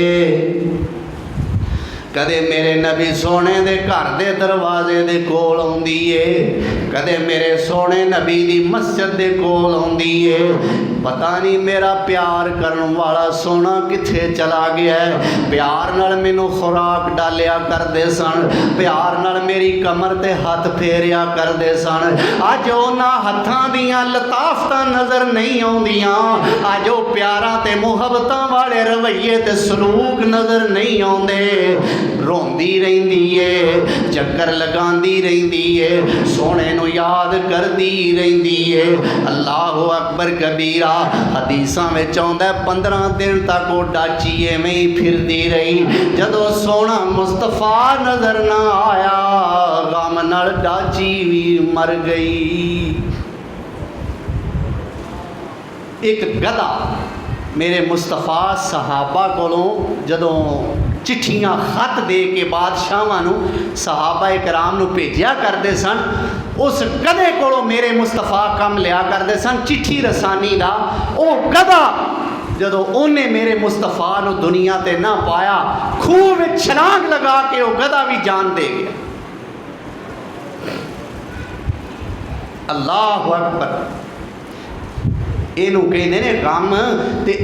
कदे मेरे नबी सोने दे घर दे दरवाजे दे कोल आउंदी है, कदे मेरे सोने नबी दी मस्जिद दे कोल आउंदी है। पता नहीं मेरा प्यार करन वाला सोना किथे चला गया है। प्यार नाल मैनू खुराक डालिया करदे सन, प्यार नाल मेरी कमर ते हथ फेरिया करदे सन। अज उन्हां हत्थां दियां लताफतां नज़र नहीं आउंदियां, अज वो प्यारां ते मुहब्बतां वाले रवैये ते सलूक नज़र नहीं आउंदे। रोंदी रहिंदी है, चक्कर लगांदी रहिंदी है, सोने नू याद करदी रहिंदी है। अल्लाह अकबर कबीरा। हदीसां विच आउंदा 15 दिन तक वो डाची एवें ही फिरदी रही। जदों सोना मुस्तफा नजर ना आया, गम नाल डाची भी मर गई। एक गधा मेरे मुस्तफा सहाबा कोलों जदों चिट्ठियां खत दे के बादशाहां नू सहाबा कराम नू भेजिया करते सन, उस गधे कोलों मेरे मुस्तफा कम लिया करते सन चिट्ठी रसानी दा। वो गधा जदों उन्हें मेरे मुस्तफा नू दुनिया ते ना पाया, खूह में छलांग लगा के वो गधा भी जान दे गया। अल्लाह अकबर। इनू कहते ने गम, ते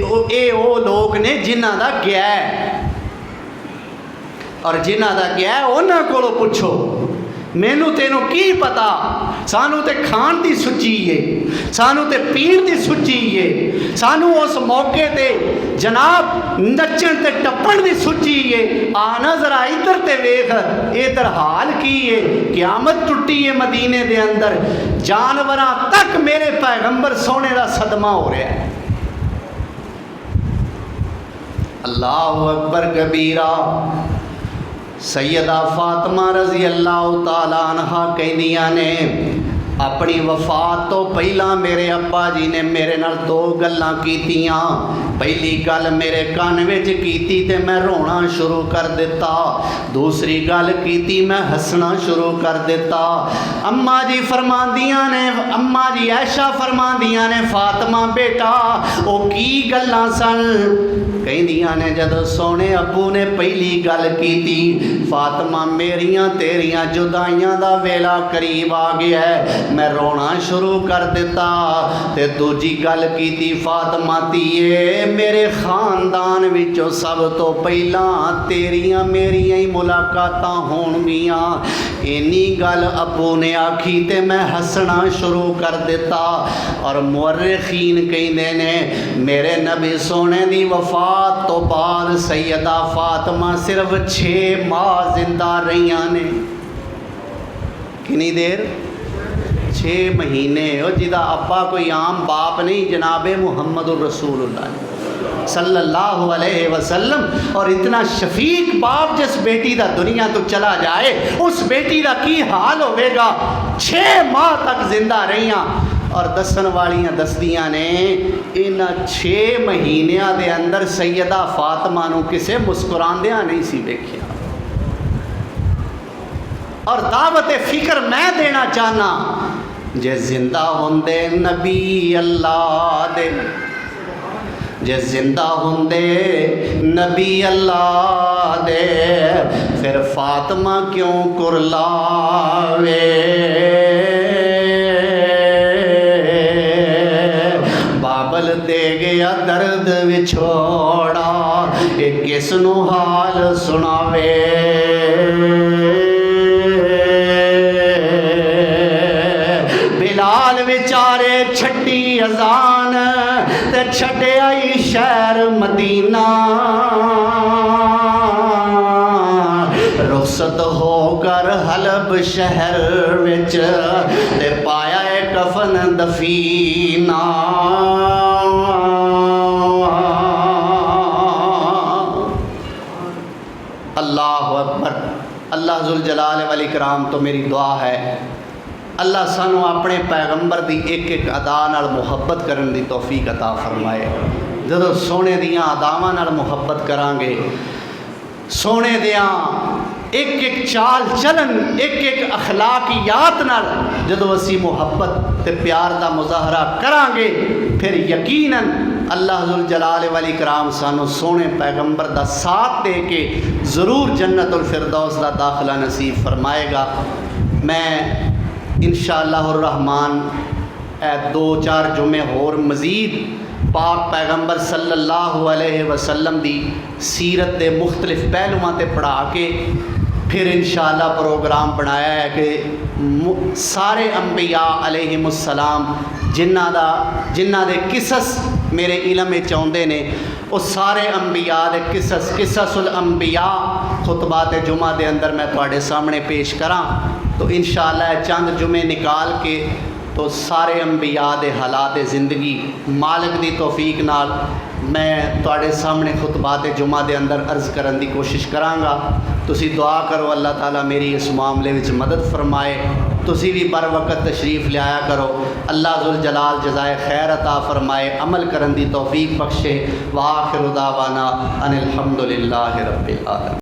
ओ लोग ने जिन्हां दा गया है, और जिन्हां दा गया है उन्हां कोलों पुछो। मैनू तेनू की पता, सानू ते खान दी सुची है, सानू ते पीण दी सुची है, सानू उस मौके ते जनाब नचण ते टप्पण दी सुची है। आना जरा इधर ते वेख, इधर हाल की है। क़यामत टुटी है मदीने दे अंदर, जानवरां तक मेरे पैगंबर सोने दा सदमा हो रहा है। अल्लाह अकबर कबीरा। सैयदा फातिमा रजी अल्लाह तआला अन्हा कहदियां ने, अपनी वफात तो पहला मेरे अब्बा जी ने मेरे नाल दो गल्लां कीतियां। पहली गल मेरे कान विच कीती ते मैं रोना शुरू कर दिता, दूसरी गल कीती मैं हसना शुरू कर दिता। अम्मा जी फरमांदियां ने, अम्मा जी ऐशा फरमांदियां ने, फातिमा बेटा ओ की गल्लां सन? कहंदियां ने जदों सोने अब्बू ने पहली गल कीती, फातिमा मेरियां तेरियां जुदाइयां दा वेला करीब आ गया है, मैं रोना शुरू कर दिता। ते दूजी गल कीती, फातिमा धीए मेरे खानदान विचों सब तो पहला तेरियां मेरियां ही मुलाकातां होणगियां। इन्नी गल अब्बू ने आखी ते मैं हसना शुरू कर दिता। और मुअर्रिखीन कहंदे ने मेरे नबी सोने दी वफात तो बाद सैयदा फातिमा सिर्फ 6 माह जिंदा रहियां ने। कितनी देर? 6 महीने। और जिदा अब्बा कोई आम बाप नहीं, जनाबे मुहम्मदुर रसूलुल्लाह सल्लल्लाहु अलैहि वसल्लम। और इतना शफीक बाप जिस बेटी दा दुनिया तो चला जाए, उस बेटी दा की हाल होवेगा? 6 माह तक जिंदा रहियां। और दसन वालियां दसदियां ने इन्हां 6 महीनों के अंदर सैयदा फातिमा नूं किसे मुस्कुरांदियां नहीं सी वेखिया। और दावत फिक्र मैं देना चाहना, जे जिंदा होंदे नबी अल्लाह दे, जे जिंदा होंदे नबी अल्लाह दे, फिर फातिमा क्यों कुरलावे? बाबल दे गया दर्द विछोड़ा, ये किसनू हाल सुनावे? बिलाल विचारे छठी अजान ते छड़े आई शहर मदीना, रुखसत होकर हलब शहर विच ते पाया है कफन दफीना। अल्लाह अकबर। अल्लाह जुल जलाल वल इकराम तो मेरी दुआ है अल्लाह सानू अपने पैगंबर की एक एक अदा नाल मुहब्बत करने की तौफीक अता फरमाए। जदों सोने दियां अदावां नाल मुहब्बत करांगे, सोने दियां एक एक चाल चलन, एक एक अखलाकियात नाल जदों असी मुहब्बत ते प्यार का मुजाहरा करांगे, फिर यकीनन अल्लाह जुल जलाल वल इकराम सानू सोने पैगंबर का साथ दे के ज़रूर जन्नतुल फिरदौस का दाखिला नसीब फरमाएगा। मैं इंशाअल्लाहुर रहमान 2-4 जुमे होर मज़ीद पाक पैगंबर सल्लल्लाहु अलैहि वसल्लम दी सीरत के मुख्तलिफ पहलुआं ते पढ़ा के फिर इंशाअल्लाह प्रोग्राम बनाया है कि सारे अंबिया अलैहिमुस्सलाम जिन्हां दे किसस मेरे इलम में आउंदे ने, वो सारे अंबिया दे किससुल अंबिया खुतबात जुमा के अंदर मैं तुहाडे सामने पेश करां। तो इंशाअल्लाह चंद जुमे निकाल के तो सारे अंबिया दे हालात ज़िंदगी मालिक दी तौफीक नाल मैं तुहाडे सामने खुतबात जुमा के अंदर अर्ज़ करने की कोशिश करांगा। तुसी दुआ करो अल्लाह ताला मेरी इस मामले में मदद फरमाए। तुसी भी बर वक़्त तशरीफ़ लिया करो। अल्लाह जुल जलाल जज़ाए खैर अता फरमाए, अमल करने की तौफीक बख्शे। व आखिरु दावाना अनिल हम्दुलिल्लाहि रब्बिल आलमीन।